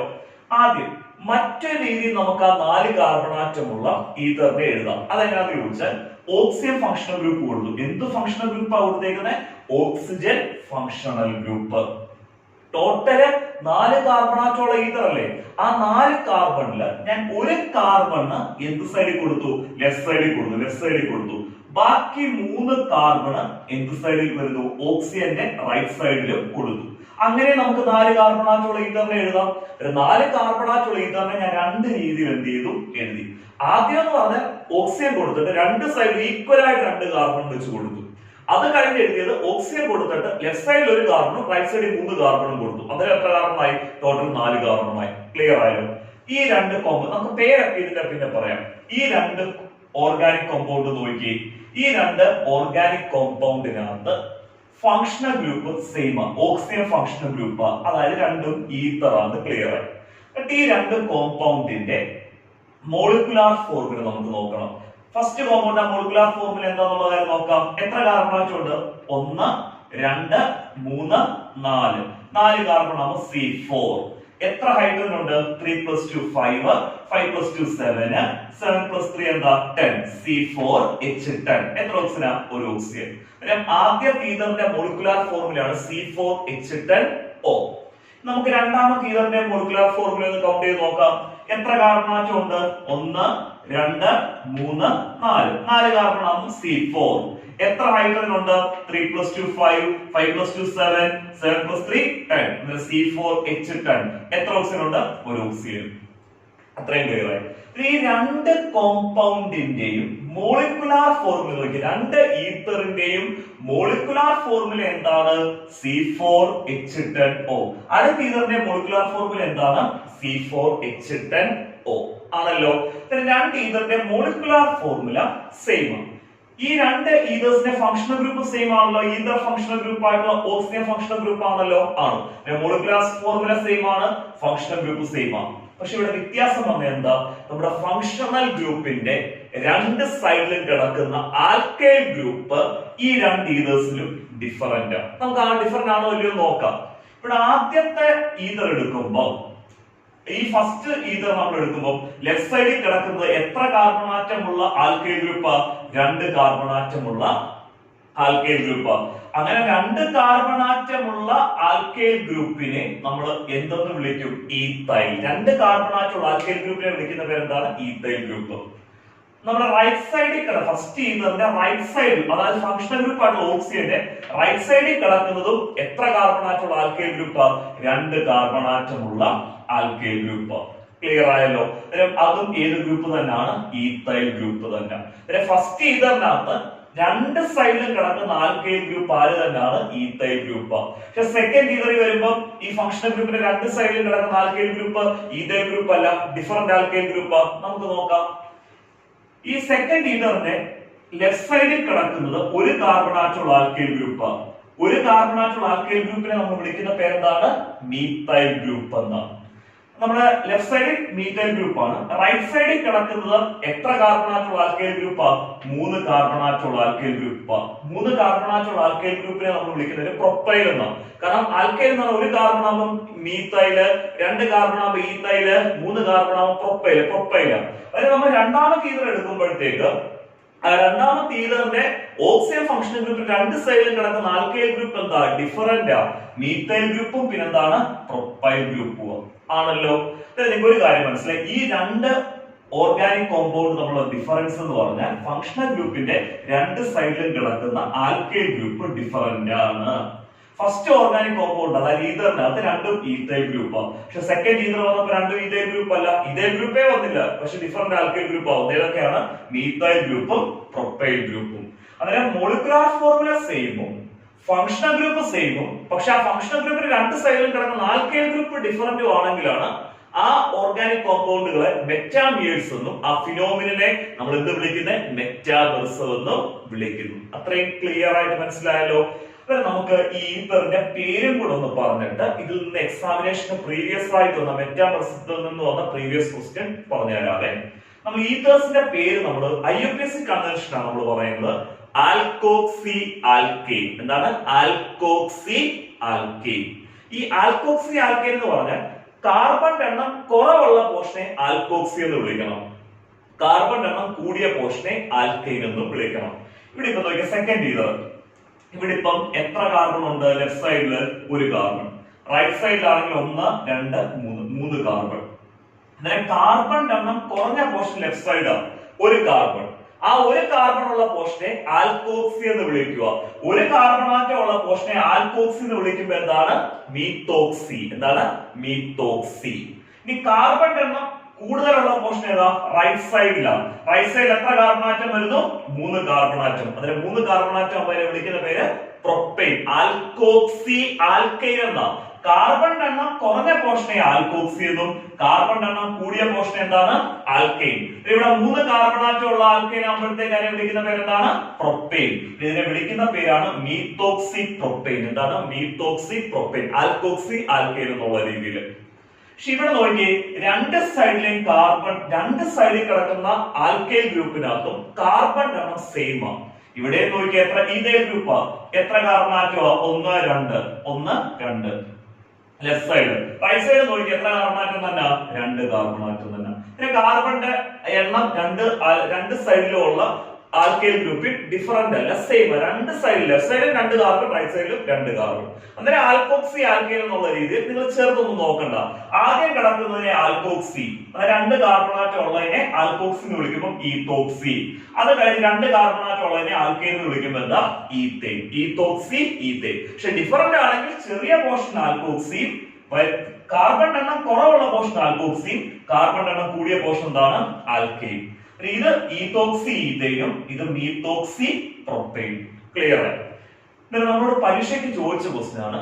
ആദ്യം മറ്റൊരു രീതിയിൽ നമുക്ക് ആ 4 കാർബൺ ആറ്റമുള്ള ഈത്തറിനെ എഴുതാം. അതെങ്ങനെയാണെന്ന് ചോദിച്ചാൽ ഓക്സിജൻ ഫങ്ഷണൽ ഗ്രൂപ്പ് കൊടുത്തു. എന്ത് ഫങ്ഷണൽ ഗ്രൂപ്പാണ് കൊടുത്തേക്കുന്നത്? Oxygen functional group. Total 4 carbon ആറ്റമുള്ള ഈത്തർ അല്ലേ? ആ 4 കാർബണില് ഞാൻ ഒരു കാർബണ് എന്ത് സൈഡിൽ കൊടുത്തു? ലെഫ്റ്റ് സൈഡിൽ കൊടുത്തു. ബാക്കി 3 കാർബണ് എന്ത് സൈഡിൽ വരുന്നു? ഓക്സിജന്റെ റൈറ്റ് സൈഡിലും കൊടുത്തു. അങ്ങനെ നമുക്ക് 4 കാർബൺ ആറ്റമുള്ള ഈത്തറിനെ എഴുതാം. 4 കാർബൺ ആറ്റമുള്ള ഈത്തറിനെ ഞാൻ രണ്ട് രീതിയിൽ എന്ത് ചെയ്തു? എഴുതി. ആദ്യം എന്ന് പറഞ്ഞാൽ ഓക്സിജൻ കൊടുത്തിട്ട് രണ്ട് സൈഡിൽ ഈക്വൽ ആയിട്ട് 2 കാർബൺ വെച്ച് കൊടുത്തു. അത് കഴിഞ്ഞ് എഴുതിയത് ഓക്സിജൻ കൊടുത്തിട്ട് ലെഫ്റ്റ് സൈഡിൽ 1 കാർബണും റൈറ്റ് സൈഡിൽ 3 കാർബണും കൊടുത്തു. അതിൽ എത്ര കാർബണായി? ടോട്ടൽ 4 കാർബണുമായി. ക്ലിയർ ആയാലും? ഈ 2 കോമ്പൗണ്ട് നമുക്ക് പേരൊക്കെ ഇതിന്റെ പിന്നെ പറയാം. ഈ 2 ഓർഗാനിക് കോമ്പൗണ്ട് നോക്കി. ഈ 2 ഓർഗാനിക് കോമ്പൗണ്ടിനകത്ത് ഫങ്ഷണൽ ഗ്രൂപ്പ് സെയിം ആണ്. ഓക്സിജൻ ഫങ്ഷണൽ ഗ്രൂപ്പ്, അതായത് രണ്ടും ഈത്തർ ആണ്. ക്ലിയർ ആയി? ഈ 2 കോമ്പൗണ്ടിന്റെ മോളിക്കുലാർ ഫോർമുല നമുക്ക് നോക്കണം. ഫസ്റ്റ് കോമ്പൗണ്ട് മോളിക്കുലാർ ഫോർമുല എന്താണെന്നുള്ള കാര്യം നോക്കാം. എത്ര കാർബൺ ആറ്റം ഉണ്ട്? 1 2 3 4. 4 കാർബൺ ആകുമ്പോൾ C4. എത്ര ഹൈഡ്രജൻ ഉണ്ട്? 3 + 2 5, 5 + 2 7, 7 + 3 എന്താ? 10. C4H10. എത്ര ഓക്സിജനാ? ഒരു ഓക്സിജൻ. ആദ്യം ഈതറിന്റെ മോളിക്കുലാർ ഫോർമുലയാണ് C4H10O. നമുക്ക് രണ്ടാമത്തെ ഈതറിന്റെ മോളിക്കുലാർ ഫോർമുല ഒന്ന് കൗണ്ട് ചെയ്ത് നോക്കാം. എത്ര കാർബൺ ആറ്റം ഉണ്ട്? 1 2 3 4. 4 കാർബൺ ആകുമ്പോൾ C4. എത്ര ഹൈഡ്രജൻ ഉണ്ട്? 3 + 2 5, 5 + 2 7, 7 + 3 10. C4H10. എത്ര ഓക്സിജൻ ഉണ്ട്? ഒരു ഓക്സിജൻ. അത്രയും ക്ലിയർ ആയി? ഈ 2 കോമ്പൗണ്ടിന്റെയും മോളിക്കുലാർ ഫോർമുല നോക്കി. 2 ഈത്തറിന്റെയും മോളിക്കുലാർ ഫോർമുല എന്താണ്? C4H10O. അടുത്ത ഈതറിന്റെ മോളിക്കുലാർ ഫോർമുല എന്താണ്? C4H10O ആണല്ലോ. 2 ഈതറിന്റെ മോളിക്കുലാർ ഫോർമുല സെയിം ആണ്. ഈ 2 ഈതേഴ്സിന്റെ ഫങ്ഷണൽ ഗ്രൂപ്പ് സെയിം ആണല്ലോ. ഈതർ ഫങ്ഷണൽ ഗ്രൂപ്പ് ആയിട്ടുള്ള ഓക്സിജൻ ഫങ്ഷണൽ ഗ്രൂപ്പ് ആണല്ലോ. ആണ്. മോളിക്കുലാർ ഫോർമുല സെയിം ആണ്, ഫങ്ഷണൽ ഗ്രൂപ്പ് സെയിം ആണ്. പക്ഷെ ഇവിടെ വ്യത്യാസം വന്നത് എന്താ? നമ്മുടെ ഫങ്ഷണൽ ഗ്രൂപ്പിന്റെ രണ്ട് സൈഡിലും കിടക്കുന്ന ആൽക്കൈൽ ഗ്രൂപ്പ് ഈ 2 ഈതേഴ്സിലും ഡിഫറന്റ് ആണ്. നമുക്ക് ആ ഡിഫറന്റ് ആണോ ഇല്ലയോ നോക്കാം. ഇവിടെ ആദ്യത്തെ ഈതർ എടുക്കുമ്പോൾ, ഈ ഫസ്റ്റ് ഈതർ നമ്മൾ എടുക്കുമ്പോൾ ലെഫ്റ്റ് സൈഡിൽ കിടക്കുന്നത് എത്ര കാർബൺ ആറ്റമുള്ള ആൽക്കൈൽ ഗ്രൂപ്പാ? 2 കാർബൺ ആറ്റമുള്ള ആൽക്കൈൽ ഗ്രൂപ്പാ. അങ്ങനെ 2 കാർബൺ ആറ്റമുള്ള ആൽക്കൈൽ ഗ്രൂപ്പിനെ നമ്മൾ എന്തെന്ന് വിളിക്കും? ഈത്തൈൽ. 2 കാർബൺ ആറ്റമുള്ള ആൽക്കൈൽ ഗ്രൂപ്പിനെ വിളിക്കുന്ന പേരെന്താണ്? Ethyl group. നമ്മുടെ റൈറ്റ് സൈഡിൽ ഫസ്റ്റ് ഈതറിന്റെ റൈറ്റ് സൈഡിൽ, അതായത് ഫങ്ഷണൽ ഗ്രൂപ്പ് ആണ് ഓക്സിജന്റെ റൈറ്റ് സൈഡിൽ കിടക്കുന്നതും എത്ര കാർബൺ ആറ്റമുള്ള ആൽക്കൈൽ ഗ്രൂപ്പാ? 2 കാർബൺ ആറ്റമുള്ള ആൽക്കൈൽ ഗ്രൂപ്പ്. ക്ലിയർ ആയല്ലോ? അതും ഏത് ഗ്രൂപ്പ് തന്നെയാണ്? ഈത്തൈൽ ഗ്രൂപ്പ് തന്നെ. ഫസ്റ്റ് ഈതറിനകത്ത് രണ്ട് സൈഡിലും കിടക്കുന്ന ആൽക്കൈൽ ഗ്രൂപ്പ് ആര് തന്നെയാണ് ഈത്തൈൽ ഗ്രൂപ്പ്. പക്ഷെ സെക്കൻഡ് ഈതറിൽ വരുമ്പോൾ ഈ ഫംഗ്ഷണൽ ഗ്രൂപ്പിന്റെ രണ്ട് സൈഡിലും കിടക്കുന്ന ആൽക്കൈൽ ഗ്രൂപ്പ് ഈതൈൽ ഗ്രൂപ്പ് അല്ല, ഡിഫറന്റ് ആൽക്കൈൽ ഗ്രൂപ്പ്. നമുക്ക് നോക്കാം. ഈ സെക്കൻഡ് ഈതറിന്റെ ലെഫ്റ്റ് സൈഡിൽ കിടക്കുന്നത് ഒരു കാർബണാറ്റുള്ള ആൽക്കൈൽ ഗ്രൂപ്പ്. ഒരു കാർബണാറ്റുള്ള ആൽക്കൈൽ ഗ്രൂപ്പിനെ നമ്മൾ വിളിക്കുന്ന പേരെന്താണ്? മീത്തൈൽ ഗ്രൂപ്പ് എന്നാണ്. നമ്മുടെ ലെഫ്റ്റ് സൈഡിൽ മീത്തൈൽ ഗ്രൂപ്പ് ആണ്. റൈറ്റ് സൈഡിൽ കിടക്കുന്നത് എത്ര കാർബണാറ്റുള്ള ആൽക്കൈൽ ഗ്രൂപ്പാ? 3 കാർബണാറ്റുള്ള ആൽക്കൈൽ ഗ്രൂപ്പാ. 3 കാർബണാറ്റുള്ള ആൽക്കൈൽ ഗ്രൂപ്പിനെ നമ്മൾ വിളിക്കുന്നത് പ്രൊപ്പൈൽ എന്നാണ്. കാരണം ആൽക്കൈൽ എന്ന് പറഞ്ഞാൽ 1 കാർബണാകുമ്പോൾ മീത്തൈല്, 2 കാർബണാകുമ്പോൾ ഈത്തൈല്, 3 കാർബണാകുമ്പോൾ പ്രൊപ്പൈല്. അതായത് നമ്മൾ രണ്ടാമത്തെ ഈതർ എടുക്കുമ്പോഴത്തേക്ക് രണ്ടാമത്തെ ഈതറിന്റെ ഓക്സിജൻ ഫംഗ്ഷണൽ ഗ്രൂപ്പ് രണ്ട് സൈഡിലും കിടക്കുന്ന ആൽക്കൈൽ ഗ്രൂപ്പ് എന്താ? ഡിഫറന്റ് ആ. മീത്തൈൽ ഗ്രൂപ്പും പിന്നെന്താണ്? പ്രൊപ്പൈൽ ഗ്രൂപ്പും ആണല്ലോ. നിങ്ങൾക്ക് ഒരു കാര്യം മനസ്സിലായി, ഈ രണ്ട് ഓർഗാനിക് കോമ്പൗണ്ട് തമ്മിലുള്ള ഡിഫറൻസ് എന്ന് പറഞ്ഞാൽ ഫംഗ്ഷണൽ ഗ്രൂപ്പിന്റെ രണ്ട് സൈഡിലും കിടക്കുന്ന ആൽക്കൈൽ ഗ്രൂപ്പ് ഡിഫറന്റ് ആണ്. ഫസ്റ്റ് ഓർഗാനിക് കോമ്പൗണ്ട് അതായത് ഈതറിനകത്ത് രണ്ടും ഈത്തൈൽ ഗ്രൂപ്പാണ്. പക്ഷെ സെക്കൻഡ് ഈതർ വന്നപ്പോൾ രണ്ടും ഈതൈൽ ഗ്രൂപ്പ് അല്ല, ഈതൈൽ ഗ്രൂപ്പേ വന്നില്ല, പക്ഷെ ഡിഫറന്റ് ആൽക്കൈൽ ഗ്രൂപ്പ് ആവും. ഏതൊക്കെയാണ്? മീത്തൈൽ ഗ്രൂപ്പും പ്രൊപ്പൈൽ ഗ്രൂപ്പും. അന്നേരം മോളിക്കുലാർ ഫോർമുല സെയിമും ഫംഗ്ഷണൽ ഗ്രൂപ്പ് സെയിമും, പക്ഷെ ആ ഫംഗ്ഷണൽ ഗ്രൂപ്പിന് രണ്ട് സൈഡിലും കിടക്കുന്ന ആൽക്കൈൽ ഗ്രൂപ്പ് ഡിഫറന്റും ആണെങ്കിലാണ് ആ ഓർഗാനിക് കോമ്പൗണ്ടുകളെ മെറ്റാമിയേഴ്സ് എന്നും ആ ഫിനോമിനെ നമ്മൾ എന്ത് വിളിക്കുന്നത്? മെറ്റാമേഴ്സ് എന്നും വിളിക്കുന്നു. അത്രയും ക്ലിയർ ആയിട്ട് മനസ്സിലായല്ലോ. നമുക്ക് ഈ ഈതറിന്റെ പേരും കൂടെ ഒന്ന് പറഞ്ഞിട്ട് ഇതിൽ നിന്ന് എക്സാമിനേഷന് പ്രീവിയസ് ആയിട്ട് വന്ന മെറ്റാമേഴ്സിൽ നിന്ന് വന്ന പ്രീവിയസ് ക്വസ്റ്റ്യൻ പറഞ്ഞു തരാതെ. നമ്മൾ ഈതേഴ്സിന്റെ പേര് നമ്മൾ IUPAC കൺവെൻഷൻ ആണ് നമ്മൾ പറയുന്നത് ആൽക്കോക്സി ആൽക്കെയ്ൻ. എന്താണ്? Alkoxy alkane. ഈ ആൽക്കോക്സി ആൽക്കെയ്ൻ എന്ന് പറഞ്ഞാൽ കാർബൺ എണ്ണം കുറവുള്ള പോർഷനെ ആൽക്കോക്സി എന്ന് വിളിക്കണം, കാർബൺ എണ്ണം കൂടിയ പോർഷനെ ആൽക്കെയ്ൻ എന്ന് വിളിക്കണം. ഇവിടെ ഇപ്പൊ നോക്കിയ സെക്കൻഡ് ഈതർ, ഇവിടെ ഇപ്പം എത്ര കാർബൺ ഉണ്ട്? ലെഫ്റ്റ് സൈഡില് 1 കാർബൺ, റൈറ്റ് സൈഡിലാണെങ്കിൽ 1, 2, 3 കാർബൺ. അന്നേരം കാർബൺ എണ്ണം കുറഞ്ഞ പോർഷൻ ലെഫ്റ്റ് സൈഡാണ്, 1 കാർബൺ. ആ 1 കാർബൺ ഉള്ള പോർഷനെ ആൽക്കോക്സി എന്ന് വിളിക്കുക. 1 കാർബണാറ്റം ഉള്ള പോർഷനെ ആൽക്കോക്സി എന്ന് വിളിക്കുമ്പോൾ എന്താണ്? മീത്തോക്സി. എന്താണ്? മീത്തോക്സി. ഇനി കാർബൺ എണ്ണം കൂടുതലുള്ള പോർഷൻ ഏതാ? റൈറ്റ് സൈഡിലാണ്. റൈറ്റ് സൈഡിൽ എത്ര കാർബണാറ്റം വരുന്നു? 3 കാർബണാറ്റം. അതിന് 3 കാർബണാറ്റം അവരെ വിളിക്കുന്ന പേര് പ്രൊപ്പൈൻ. ആൽക്കോക്സി ആൽക്കെയ്ൻ എന്നാ. കാർബൺ എണ്ണം കുറഞ്ഞ പോർഷനെ ആൽക്കോക്സി എന്നും കാർബൺ എണ്ണം കൂടിയ പോർഷൻ എന്താണ്? ആൽക്കെയ്ൻ. ഇവിടെ 3 കാർബണാറ്റം ഉള്ള ആൽക്കെയ്ൻ ആകുമ്പോഴത്തേക്ക് അതിനെ വിളിക്കുന്ന പേരെന്താണ്? പ്രൊപ്പൈൻ. ഇതിനെ വിളിക്കുന്ന പേരാണ് മീത്തോക്സി പ്രൊപ്പൈൻ. എന്താണ്? മീത്തോക്സി പ്രൊപ്പൈൻ. ആൽക്കോക്സി ആൽക്കെയ്ൻ എന്നുള്ള രീതിയിൽ. പക്ഷെ ഇവിടെ നോക്കി രണ്ട് സൈഡിലെയും കാർബൺ, രണ്ട് സൈഡിൽ കിടക്കുന്ന ആൽക്കൈൽ ഗ്രൂപ്പിനകത്തും കാർബൺ എണ്ണം സെയിം ആണ്. ഇവിടെ നോക്കി എത്ര ഈതൈൽ ഗ്രൂപ്പാ? എത്ര കാർബണാറ്റോ? 1, 2, 1, 2. Left side. റൈറ്റ് സൈഡ് നോക്കി എത്ര കാർബണാറ്റം തന്നെ? 2 കാർബണാറ്റം തന്നെ. കാർബണിന്റെ എണ്ണം രണ്ട് സൈഡിലും ഉള്ള ആൽക്കൈൽ ഗ്രൂപ്പിൽ ഡിഫറന്റ് അല്ല, സെയിം. രണ്ട് സൈഡിൽ, ലെഫ്റ്റ് സൈഡിൽ 2 കാർബൺ, റൈറ്റ് സൈഡിലും 2 കാർബൺ. അന്നേരം ആൽക്കോക്സി ആൽക്കൈൻ എന്നുള്ള രീതിയിൽ നിങ്ങൾ ചേർത്തൊന്നും നോക്കണ്ട. ആദ്യം കിടക്കുന്നതിനെ ആൽക്കോക്സി, 2 കാർബണാറ്റം ഉള്ളതിനെ ആൽക്കോക്സി എന്ന് വിളിക്കുമ്പോൾ ഈത്തോക്സി. അത് കഴിഞ്ഞ് 2 കാർബണാറ്റം ഉള്ളതിനെ ആൽക്കൈൻ എന്ന് വിളിക്കുമ്പോൾ എന്താ? ഈത്തേൻ. ഈത്തോക്സി ഈത്തേൻ. പക്ഷെ ഡിഫറന്റ് ആണെങ്കിൽ ചെറിയ പോർഷൻ ആൽക്കോക്സിയും കാർബൺ എണ്ണം കുറവുള്ള പോർഷൻ ആൽക്കോക്സിയും കാർബൺ എണ്ണം കൂടിയ പോർഷൻ എന്താണ്? ആൽക്കൈൻ. ഇത് ഈത്തോക്സി ഈതൈനും ഇത് മീത്തോക്സി പ്രൊപ്പൈൻ. ക്ലിയർ ആയി? നമ്മളോട് പരീക്ഷയ്ക്ക് ചോദിച്ച ക്വസ്റ്റ്യൻ ആണ്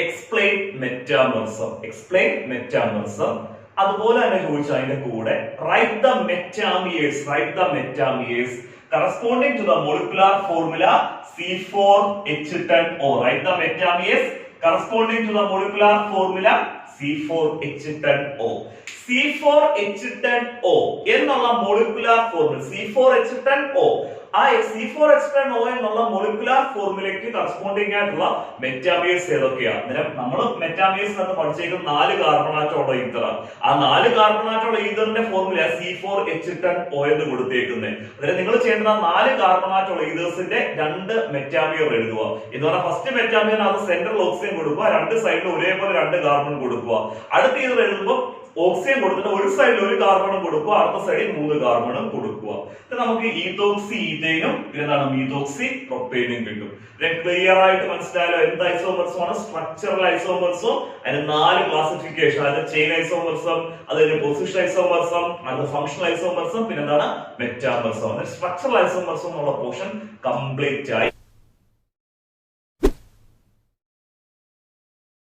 എക്സ്പ്ലെയിൻ മെറ്റാമേഴ്സം. എക്സ്പ്ലെയിൻ മെറ്റാമേഴ്സം. അതുപോലെ തന്നെ ചോദിച്ച അതിന്റെ കൂടെ write the metamers. Write the metamers corresponding to the molecular formula C4H10O. Write the metameres corresponding to the molecular formula C4H10O. C4H10O എന്നുള്ള മോളിക്കുലാർ ഫോർമുല C4H10O. ആ C4H10O എന്നുള്ള മോളിക്കുലാർ ഫോർമുലയ്ക്ക് കറസ്പോണ്ടിങ് ആയിട്ടുള്ള മെറ്റാമിയേഴ്സ് ഏതൊക്കെയാണ്? അന്നേരം നമ്മൾ മെറ്റാമിയേഴ്സ് എന്ന് പഠിച്ചേക്കുന്ന 4 കാർബണാറ്റമുള്ള ഈതർ. ആ 4 കാർബണാറ്റമുള്ള ഈതറിന്റെ ഫോർമുല C4H10O എന്ന് കൊടുത്തേക്കുന്നത്. അന്നേരം നിങ്ങൾ ചെയ്യേണ്ട 4 കാർബണാറ്റമുള്ള ഈതേഴ്സിന്റെ 2 മെറ്റാമിയർ എഴുതുക. എന്ന് പറഞ്ഞാൽ ഫസ്റ്റ് മെറ്റാമിയർ അത് സെൻട്രൽ ഓക്സിജൻ കൊടുക്കുക, 2 സൈഡിൽ ഒരേപോലെ 2 കാർബൺ കൊടുക്കുക. അടുത്ത ഈതർ എഴുതുമ്പോൾ ഓക്സിജൻ കൊടുത്തിട്ട് ഒരു സൈഡിൽ 1 കാർബണും കൊടുക്കുക, അടുത്ത സൈഡിൽ 3 കാർബണും കൊടുക്കുക. പോവാം. നമുക്ക് ഈതോക്സി ഈഥേനും പിന്നെ എന്താണ് മീതോക്സി പ്രൊപ്പേനും കിട്ടും. ക്ലിയർ ആയിട്ട് മനസ്സിലായാലോ എന്ത് ഐസോമർസും ആണ്? സ്ട്രക്ചറൽ ഐസോമർസും. അതിന് 4 ക്ലാസിഫിക്കേഷൻ, അതായത് ചെയിൻ ഐസോമർസം, അതായത് പൊസിഷൻ ഐസോമർസം, അത് ഫങ്ഷണൽ ഐസോമർസം, പിന്നെ എന്താണ് മെറ്റാമർസം. സ്ട്രക്ചറൽ ഐസോമർസം എന്നുള്ള പോർഷൻ കംപ്ലീറ്റ് ആയി.